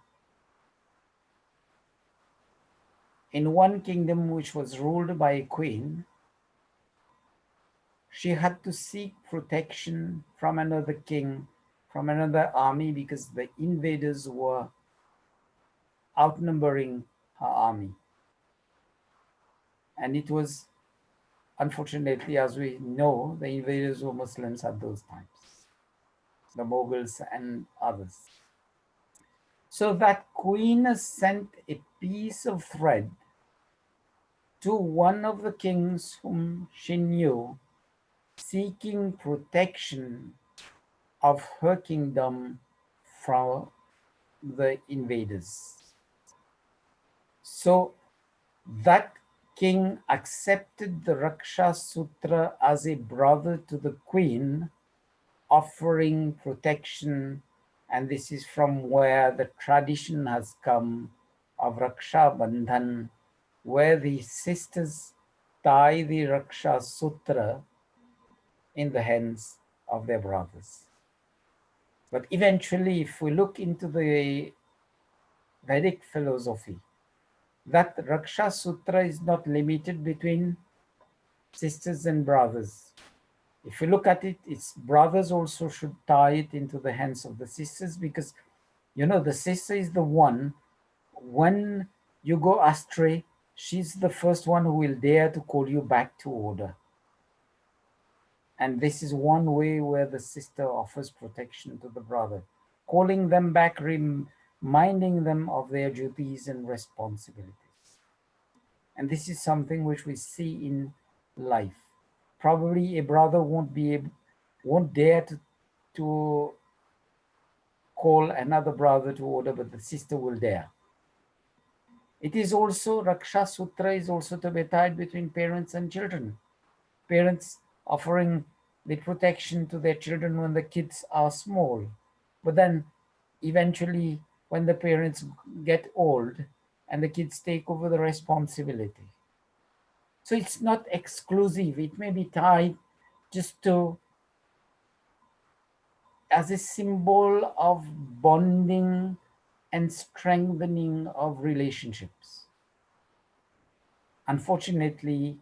in one kingdom which was ruled by a queen, she had to seek protection from another king, from another army, because the invaders were outnumbering her army. And it was, unfortunately, as we know, the invaders were Muslims at those times, the Mughals and others. So that queen sent a piece of thread to one of the kings whom she knew, seeking protection of her kingdom from the invaders. So that king accepted the Raksha Sutra as a brother to the queen, offering protection. And this is from where the tradition has come of Raksha Bandhan, where the sisters tie the Raksha Sutra in the hands of their brothers. But eventually, if we look into the Vedic philosophy, that Raksha Sutra is not limited between sisters and brothers. If you look at it, it's brothers also should tie it into the hands of the sisters, because, you know, the sister is the one, when you go astray, she's the first one who will dare to call you back to order. And this is one way where the sister offers protection to the brother, calling them back, reminding them of their duties and responsibilities. And this is something which we see in life. Probably a brother won't dare to call another brother to order, but the sister will dare. It is also, Raksha Sutra is also to be tied between parents and children. Parents offering the protection to their children when the kids are small. But then eventually when the parents get old and the kids take over the responsibility. So it's not exclusive. It may be tied just to as a symbol of bonding and strengthening of relationships. Unfortunately,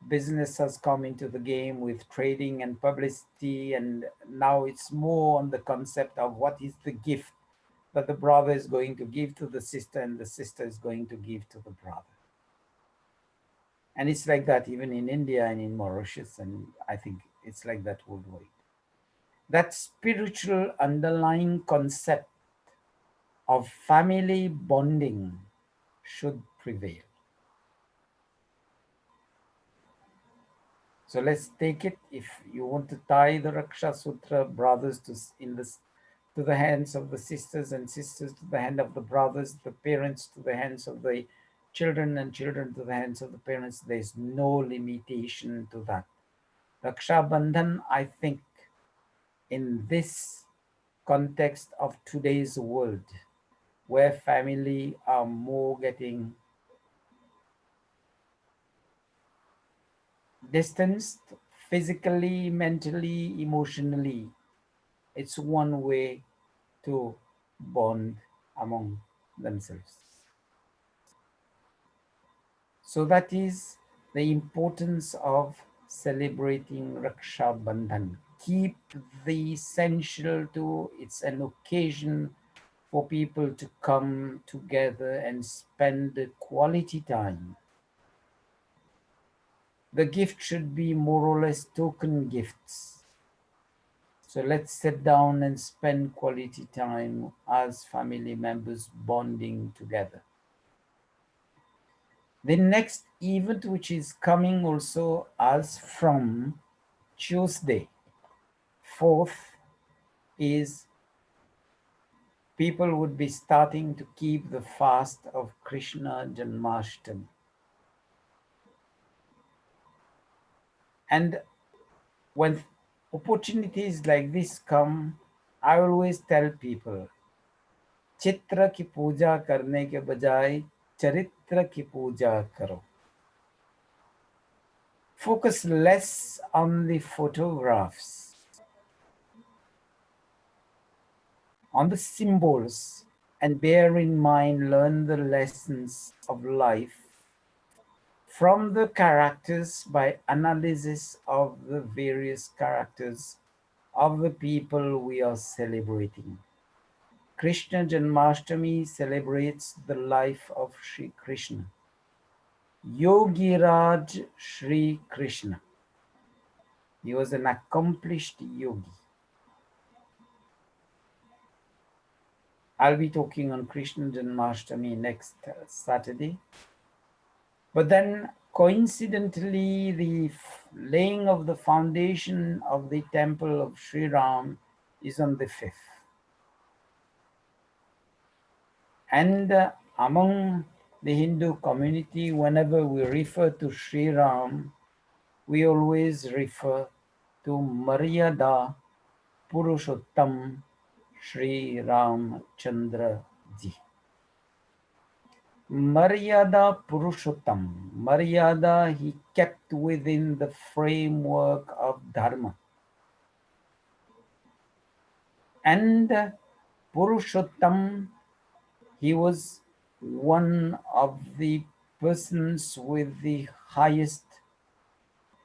business has come into the game with trading and publicity, and now it's more on the concept of what is the gift that the brother is going to give to the sister and the sister is going to give to the brother. And it's like that even in India and in Mauritius, and I think it's like that worldwide. That spiritual underlying concept of family bonding should prevail. So let's take it. If you want to tie the Raksha Sutra, brothers to the hands of the sisters and sisters to the hand of the brothers, the parents to the hands of the children and children to the hands of the parents, there's no limitation to that. Raksha Bandhan, I think, in this context of today's world, where family are more getting distanced physically, mentally, emotionally, it's one way to bond among themselves. So that is the importance of celebrating Raksha Bandhan. Keep the essential to it's an occasion for people to come together and spend quality time. The gift should be more or less token gifts. So let's sit down and spend quality time as family members bonding together. The next event, which is coming also as from Tuesday, 4th, is people would be starting to keep the fast of Krishna Janmashtami. And when opportunities like this come, I always tell people, चित्र की पूजा करने के बजाय चरित्र की पूजा करो. Focus less on the photographs, on the symbols, and bear in mind, learn the lessons of life from the characters by analysis of the various characters of the people we are celebrating. Krishna Janmashtami celebrates the life of Sri Krishna. Yogi Raj Sri Krishna. He was an accomplished yogi. I'll be talking on Krishna Janmashtami next Saturday. But then coincidentally, the laying of the foundation of the temple of Sri Ram is on the 5th. And among the Hindu community, whenever we refer to Sri Ram, we always refer to Maryada Purushottam Sri Ram Chandra Ji. Maryada Purushottam. Maryada, he kept within the framework of Dharma. And Purushottam, he was one of the persons with the highest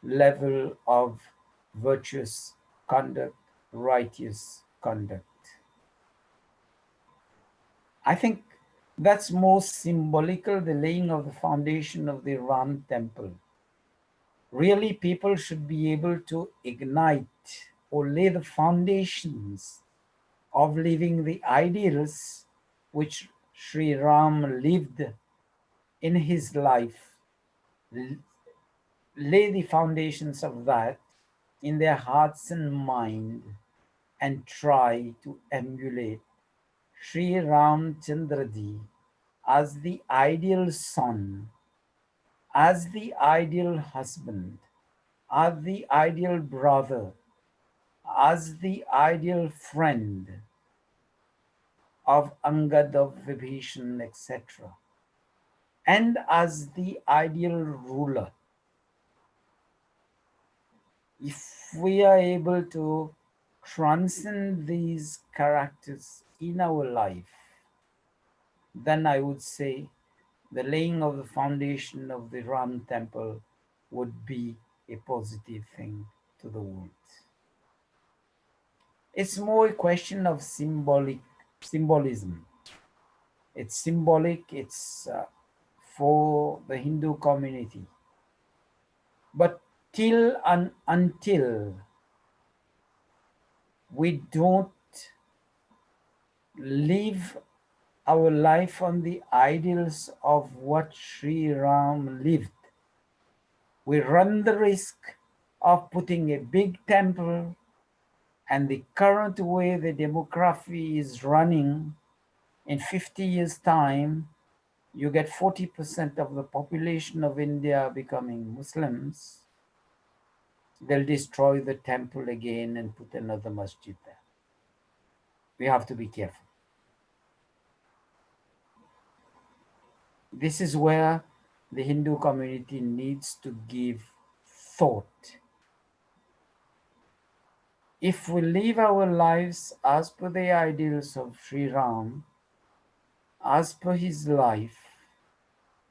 level of virtuous conduct, righteous conduct. I think That's more symbolical, the laying of the foundation of the Ram temple. Really, people should be able to ignite or lay the foundations of living the ideals which Sri Ram lived in his life, lay the foundations of that in their hearts and mind, and try to emulate Sri Ramchandraji as the ideal son, as the ideal husband, as the ideal brother, as the ideal friend of Angad, of Vibhishan, etc., and as the ideal ruler. If we are able to transcend these characters in our life, then I would say the laying of the foundation of the Ram temple would be a positive thing to the world. It's more a question of symbolism. It's symbolic, it's for the Hindu community. But till and until we don't live our life on the ideals of what Sri Ram lived, we run the risk of putting a big temple, and the current way the demography is running, in 50 years' time, you get 40% of the population of India becoming Muslims. They'll destroy the temple again and put another masjid there. We have to be careful. This is where the Hindu community needs to give thought. If we live our lives as per the ideals of Sri Ram, as per his life,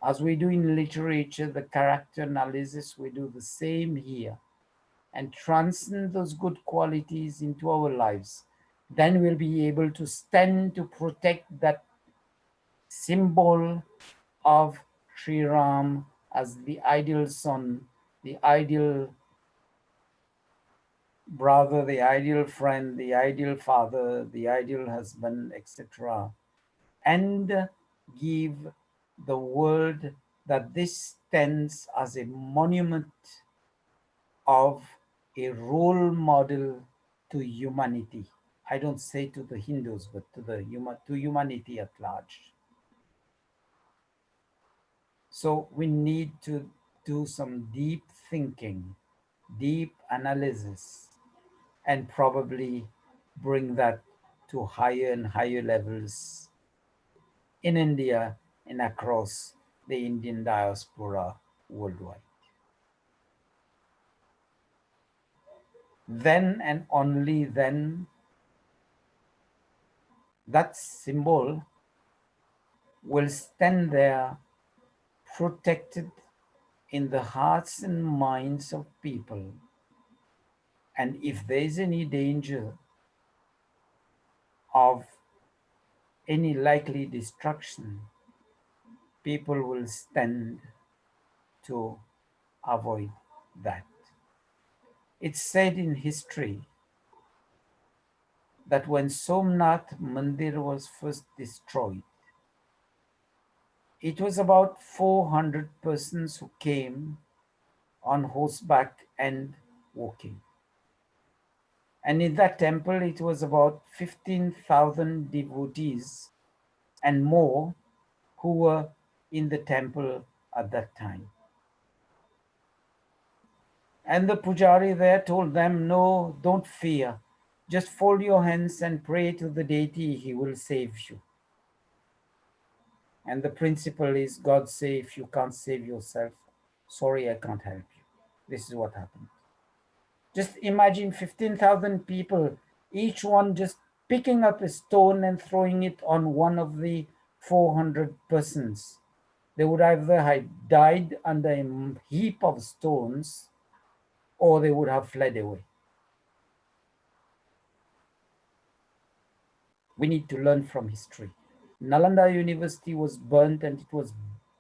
as we do in literature, the character analysis, we do the same here, and transcend those good qualities into our lives, then we'll be able to stand to protect that symbol of Sri Ram as the ideal son, the ideal brother, the ideal friend, the ideal father, the ideal husband, etc. And give the world that this stands as a monument of a role model to humanity. I don't say to the Hindus, but to humanity at large. So we need to do some deep thinking, deep analysis, and probably bring that to higher and higher levels in India and across the Indian diaspora worldwide. Then and only then, that symbol will stand there protected in the hearts and minds of people. And if there is any danger of any likely destruction, people will stand to avoid that. It's said in history that when Somnath Mandir was first destroyed, it was about 400 persons who came on horseback and walking. And in that temple, it was about 15,000 devotees and more who were in the temple at that time. And the pujari there told them, no, don't fear. Just fold your hands and pray to the deity, he will save you. And the principle is, God say, if you can't save yourself, sorry, I can't help you. This is what happened. Just imagine 15,000 people, each one just picking up a stone and throwing it on one of the 400 persons. They would either have died under a heap of stones, or they would have fled away. We need to learn from history. Nalanda University was burnt, and it was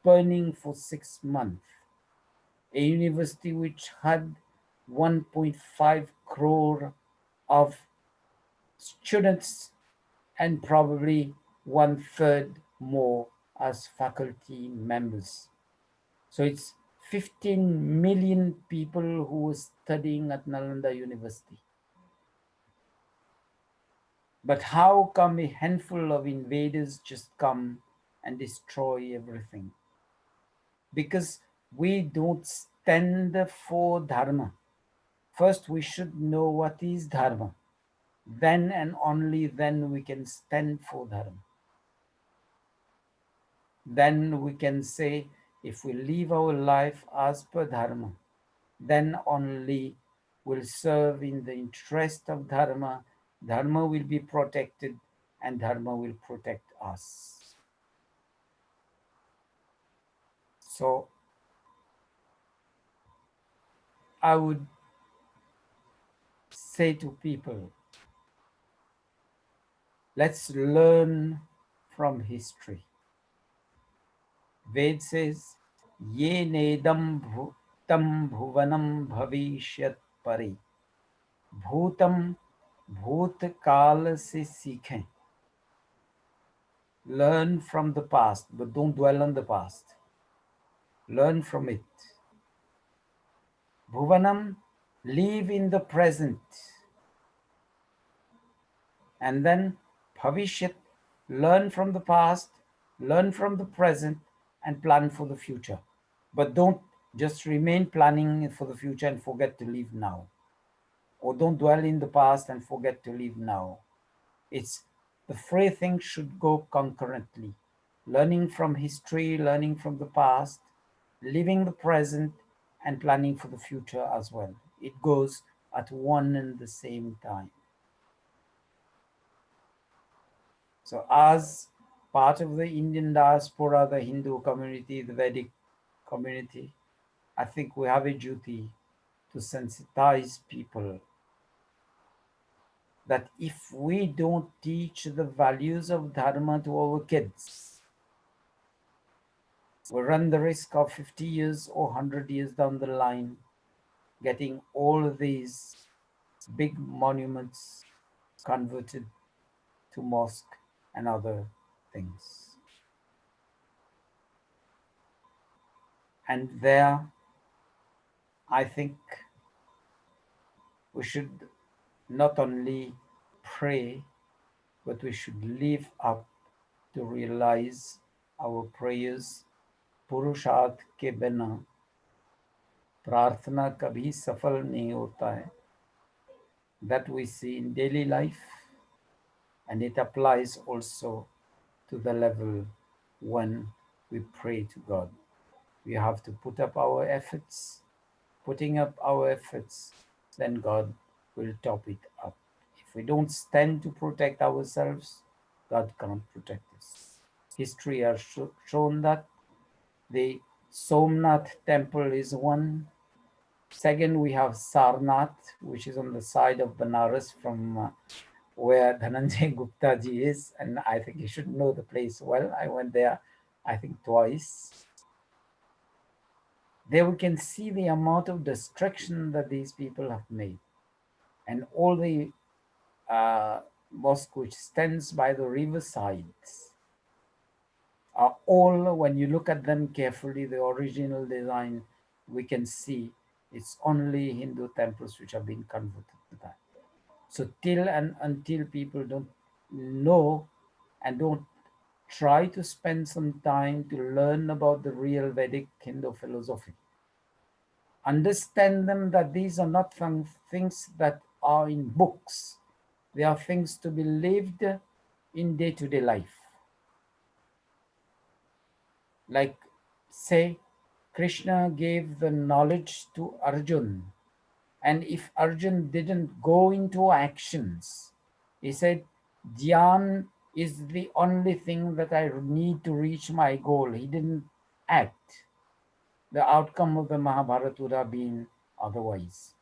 burning for 6 months. A university which had 1.5 crore of students and probably 1/3 more as faculty members. So it's 15 million people who were studying at Nalanda University. But how come a handful of invaders just come and destroy everything? Because we don't stand for Dharma. First, we should know what is Dharma. Then and only then we can stand for Dharma. Then we can say, if we live our life as per Dharma, then only will serve in the interest of Dharma. Dharma will be protected and Dharma will protect us. So I would say to people, let's learn from history. Ved says, Ye nedam bhutam bhuvanam bhavishyat pare. Bhutam bhutkal se sikhen. Learn from the past, but don't dwell on the past. Learn from it. Bhuvanam, live in the present. And then Bhavishyat, learn from the past, learn from the present, and plan for the future. But don't just remain planning for the future and forget to live now. Or don't dwell in the past and forget to live now. It's the three things should go concurrently. Learning from history, learning from the past, living the present, and planning for the future as well. It goes at one and the same time. So as part of the Indian diaspora, the Hindu community, the Vedic community, I think we have a duty to sensitize people that if we don't teach the values of Dharma to our kids, we run the risk of 50 years or 100 years down the line getting all these big monuments converted to mosque and other things. And there, I think we should not only pray, but we should live up to realize our prayers. पुरुषार्थ के बिना प्रार्थना कभी सफल नहीं होता है. That we see in daily life, and it applies also to the level when we pray to God. We have to put up our efforts. Putting up our efforts, then God will top it up. If we don't stand to protect ourselves, God cannot protect us. History has shown that. The Somnath temple is one. Second, we have Sarnath, which is on the side of Banaras from where Dhananjay Gupta ji is. And I think you should know the place well. I went there, I think, twice. There we can see the amount of destruction that these people have made. And all the mosque which stands by the riversides are all, when you look at them carefully, the original design, we can see it's only Hindu temples which have been converted to that. So till and until people don't know and don't try to spend some time to learn about the real Vedic Hindu philosophy, understand them that these are not things that are in books. They are things to be lived in day-to-day life. Like, say, Krishna gave the knowledge to Arjun, and if Arjun didn't go into actions, he said, Dhyan is the only thing that I need to reach my goal. He didn't act. The outcome of the Mahabharata would have been otherwise.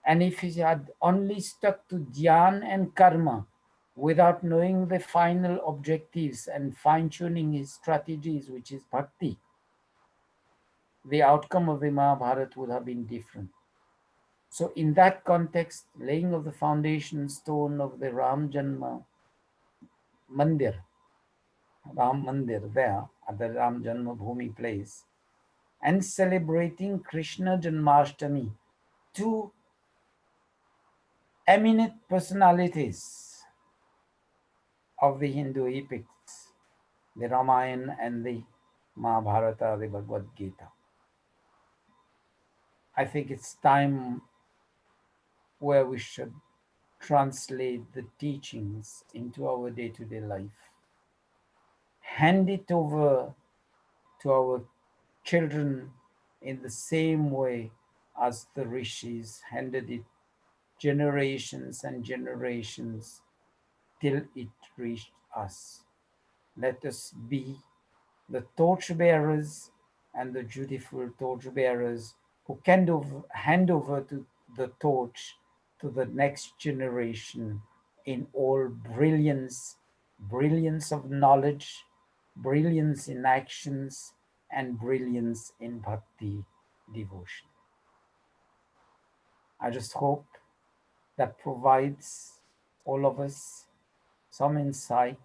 And if he had only stuck to Dhyan and Karma, without knowing the final objectives and fine-tuning his strategies, which is bhakti, the outcome of the Mahabharata would have been different. So in that context, laying of the foundation stone of the Ram Mandir there at the Ram Janma Bhoomi place, and celebrating Krishna Janmashtami, two eminent personalities of the Hindu epics, the Ramayana and the Mahabharata, the Bhagavad Gita. I think it's time where we should translate the teachings into our day-to-day life. Hand it over to our children in the same way as the rishis handed it generations and generations till it reached us. Let us be the torchbearers and the dutiful torchbearers who can hand over to the torch to the next generation in all brilliance, brilliance of knowledge, brilliance in actions, and brilliance in bhakti devotion. I just hope that provides all of us some insight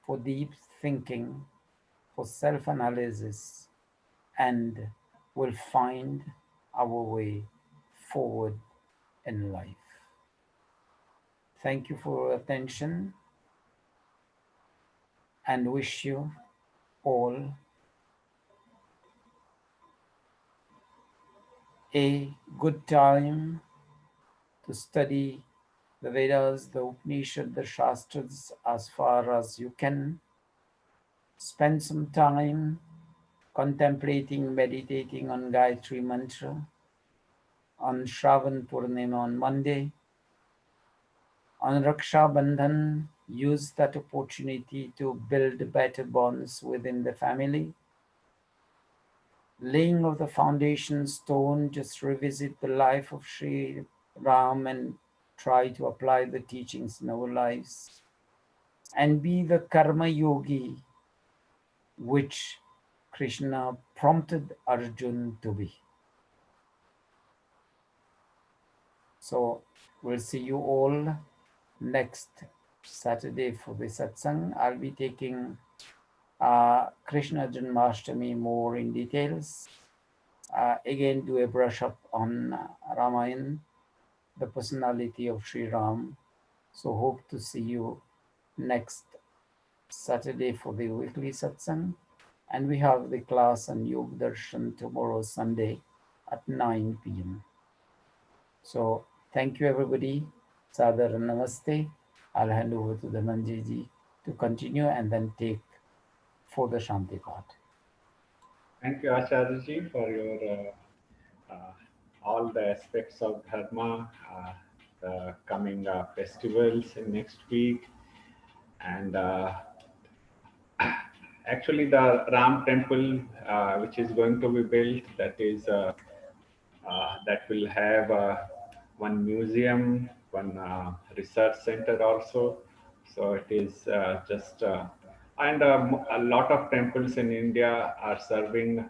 for deep thinking, for self-analysis, and will find our way forward in life. Thank you for your attention and wish you all a good time to study the Vedas, the Upanishad, the Shastras as far as you can. Spend some time contemplating, meditating on Gayatri Mantra, on Shravan Purnima on Monday. On Raksha Bandhan, use that opportunity to build better bonds within the family. Laying of the foundation stone, just revisit the life of Sri Ram and try to apply the teachings in our lives. And be the karma yogi which Krishna prompted Arjun to be. So we'll see you all next Saturday for the satsang. I'll be taking Krishna Janmashtami more in details. Again, do a brush up on Ramayana, the personality of Sri Ram. So hope to see you next Saturday for the weekly satsang. And we have the class on Yog Darshan tomorrow, Sunday at 9 p.m. So thank you, everybody. Sadhara Namaste. I'll hand over to the Dhananjay to continue and then take for the Shanti part. Thank you, Acharya for your all the aspects of Dharma, the coming festivals in next week, and actually the Ram temple, which is going to be built, that will have one museum, one research center also. So it is and a lot of temples in India are serving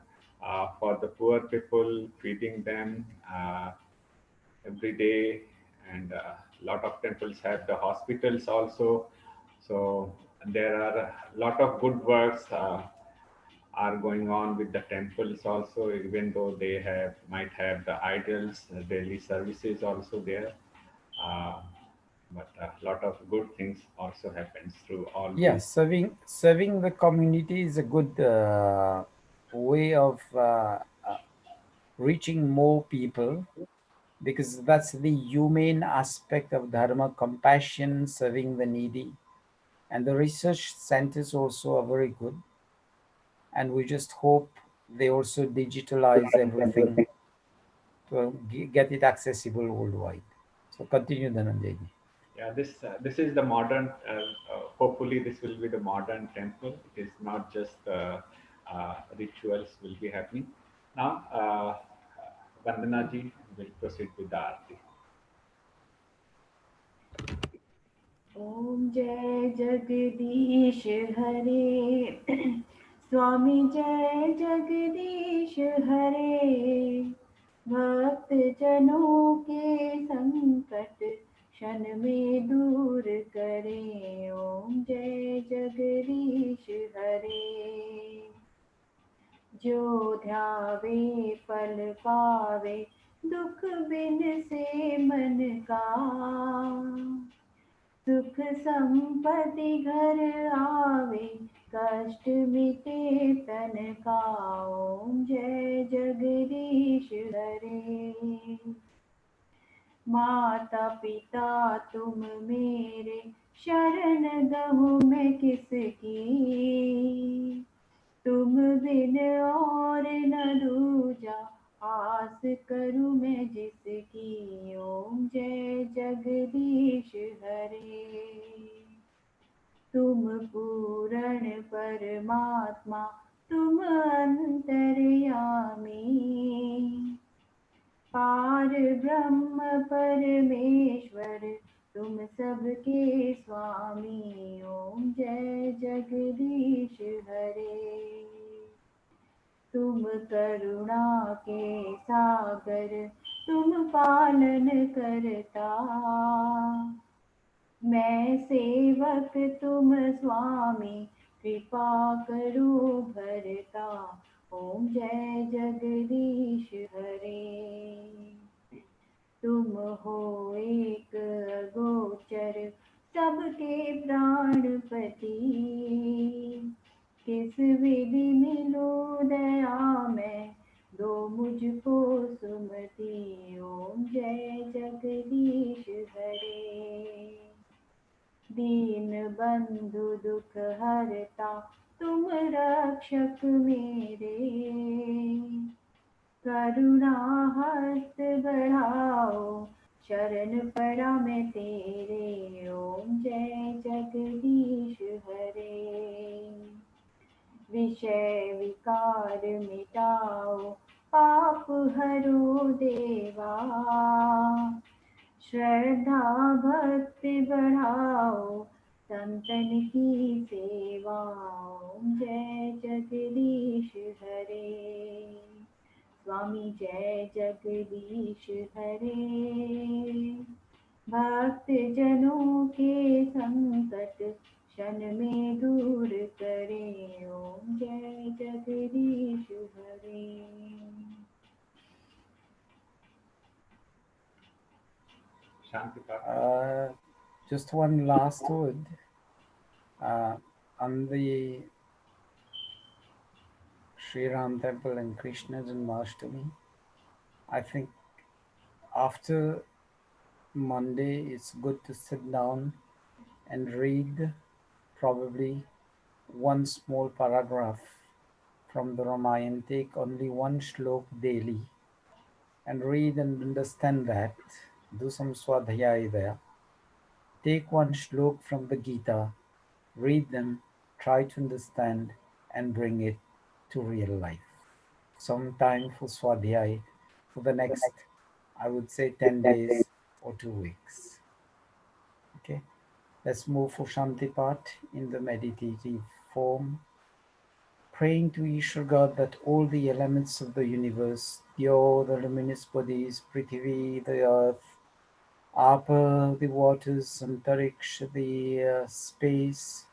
for the poor people, feeding them every day. And a lot of temples have the hospitals also. So there are a lot of good works are going on with the temples also, even though they might have the idols, daily services also there. But a lot of good things also happens through all Yes, serving the community is a good way of reaching more people, because that's the humane aspect of dharma: compassion, serving the needy. And the research centers also are very good, and we just hope they also digitalize everything to get it accessible worldwide. So continue, Dhananjay. Yeah, this is the modern. Hopefully, this will be the modern temple. It is not just rituals will be happening. Now, Vandana ji will proceed with the aarti. ओम जय जगदीश हरे स्वामी जय जगदीश हरे भक्त जनों के संकट क्षण में दूर करे ओम जय जगदीश हरे जो ध्यावे फल पावे दुख बिन से मन का सुख संपत्ति घर आवे कष्ट मिटे तन का ओम जय जगदीश हरे माता पिता तुम मेरे शरण गहूँ मैं किसकी तुम बिन और न दूजा आस करूँ मैं जिसकी ओम जय जगदीश हरे तुम पूर्ण परमात्मा तुम अंतर्यामी पार ब्रह्म परमेश्वर तुम सबके स्वामी ओम जय जगदीश हरे तुम करुणा के सागर तुम पालन करता मैं सेवक तुम स्वामी कृपा करो भरता ओम जय जगदीश हरे तुम हो एक गोचर सबके प्राणपति किस विधि मिलो दया मैं दो मुझको सुमति ओम जय जगदीश हरे दीन बंधु दुख हरता तुम रक्षक मेरे करुणा हस्त बढ़ाओ शरण पड़ा मैं तेरे ओम जय जगदीश हरे विषय विकार मिटाओ पाप हरो देवा श्रद्धा भक्ति बढ़ाओ संतन की सेवा ओम जय जगदीश हरे स्वामी जय जगदीश हरे भक्त जनों के संकट क्षण में दूर करे ओम जय जगदीश हरे Shanti Just one last word on the Sri Ram temple and Krishna Janmashtami. I think after Monday, it's good to sit down and read probably one small paragraph from the Ramayana. Take only one shlok daily and read and understand that. Do some swadhyaya there. Take one shlok from the Gita, read them, try to understand, and bring it to real life. Some time for swadhyaya for the next, I would say, 10 days or 2 weeks. Okay, let's move for Shanti Part in the meditative form, praying to Ishwar God that all the elements of the universe, the luminous bodies, Prithvi, the earth, Apa, the waters, Antariksha, the space,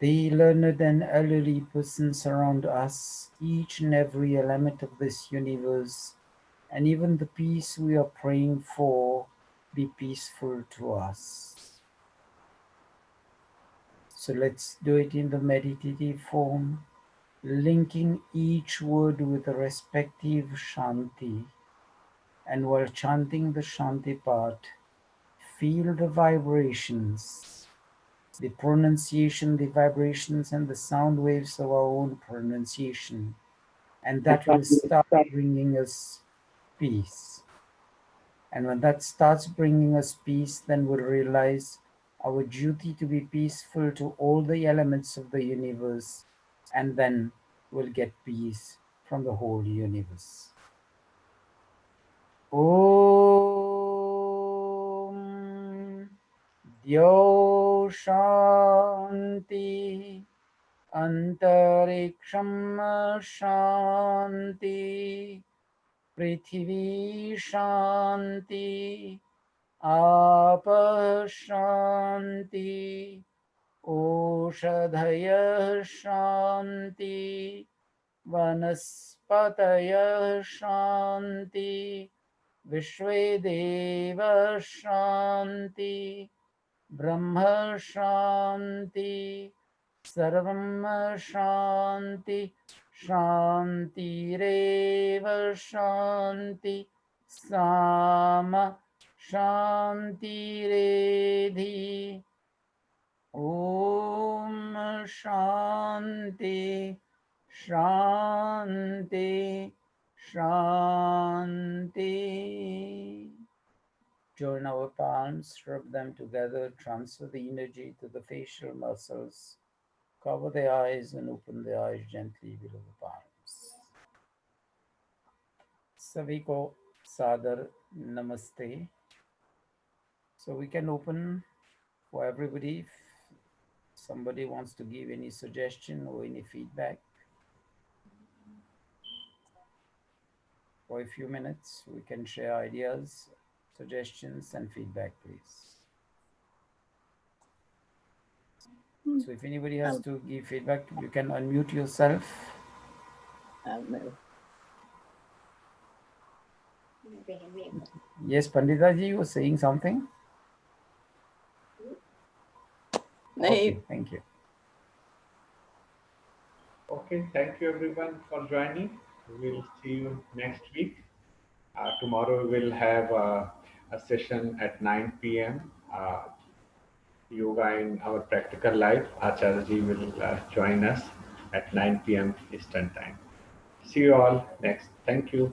the learned and elderly persons around us, each and every element of this universe, and even the peace we are praying for, be peaceful to us. So let's do it in the meditative form, linking each word with a respective Shanti. And while chanting the Shanti part, feel the vibrations, the pronunciation, the vibrations, and the sound waves of our own pronunciation. And that will start bringing us peace. And when that starts bringing us peace, then we'll realize our duty to be peaceful to all the elements of the universe, and then we'll get peace from the whole universe. Om Dyo Shanti Antariksham Shanti Prithvi Shanti Apa Shanti Oshadhaya Shanti Vanaspataya Shanti Vishvedeva Shanti Brahma Shanti Sarvam Shanti Shanti Reva Shanti Sama Shanti Redhi Om Shanti Shanti Shanti. Join our palms, rub them together, transfer the energy to the facial muscles, cover the eyes and open the eyes gently below the palms. Savi ko sadar namaste. So we can open for everybody. If somebody wants to give any suggestion or any feedback, for a few minutes, we can share ideas, suggestions, and feedback, please. So if anybody has to give feedback, you can unmute yourself. Yes, Panditaji, you were saying something? Okay, thank you. Okay, thank you everyone for joining. We will see you next week. Tomorrow we will have a session at 9 p.m. Yoga in our practical life. Acharya will join us at 9 p.m. Eastern Time. See you all next. Thank you.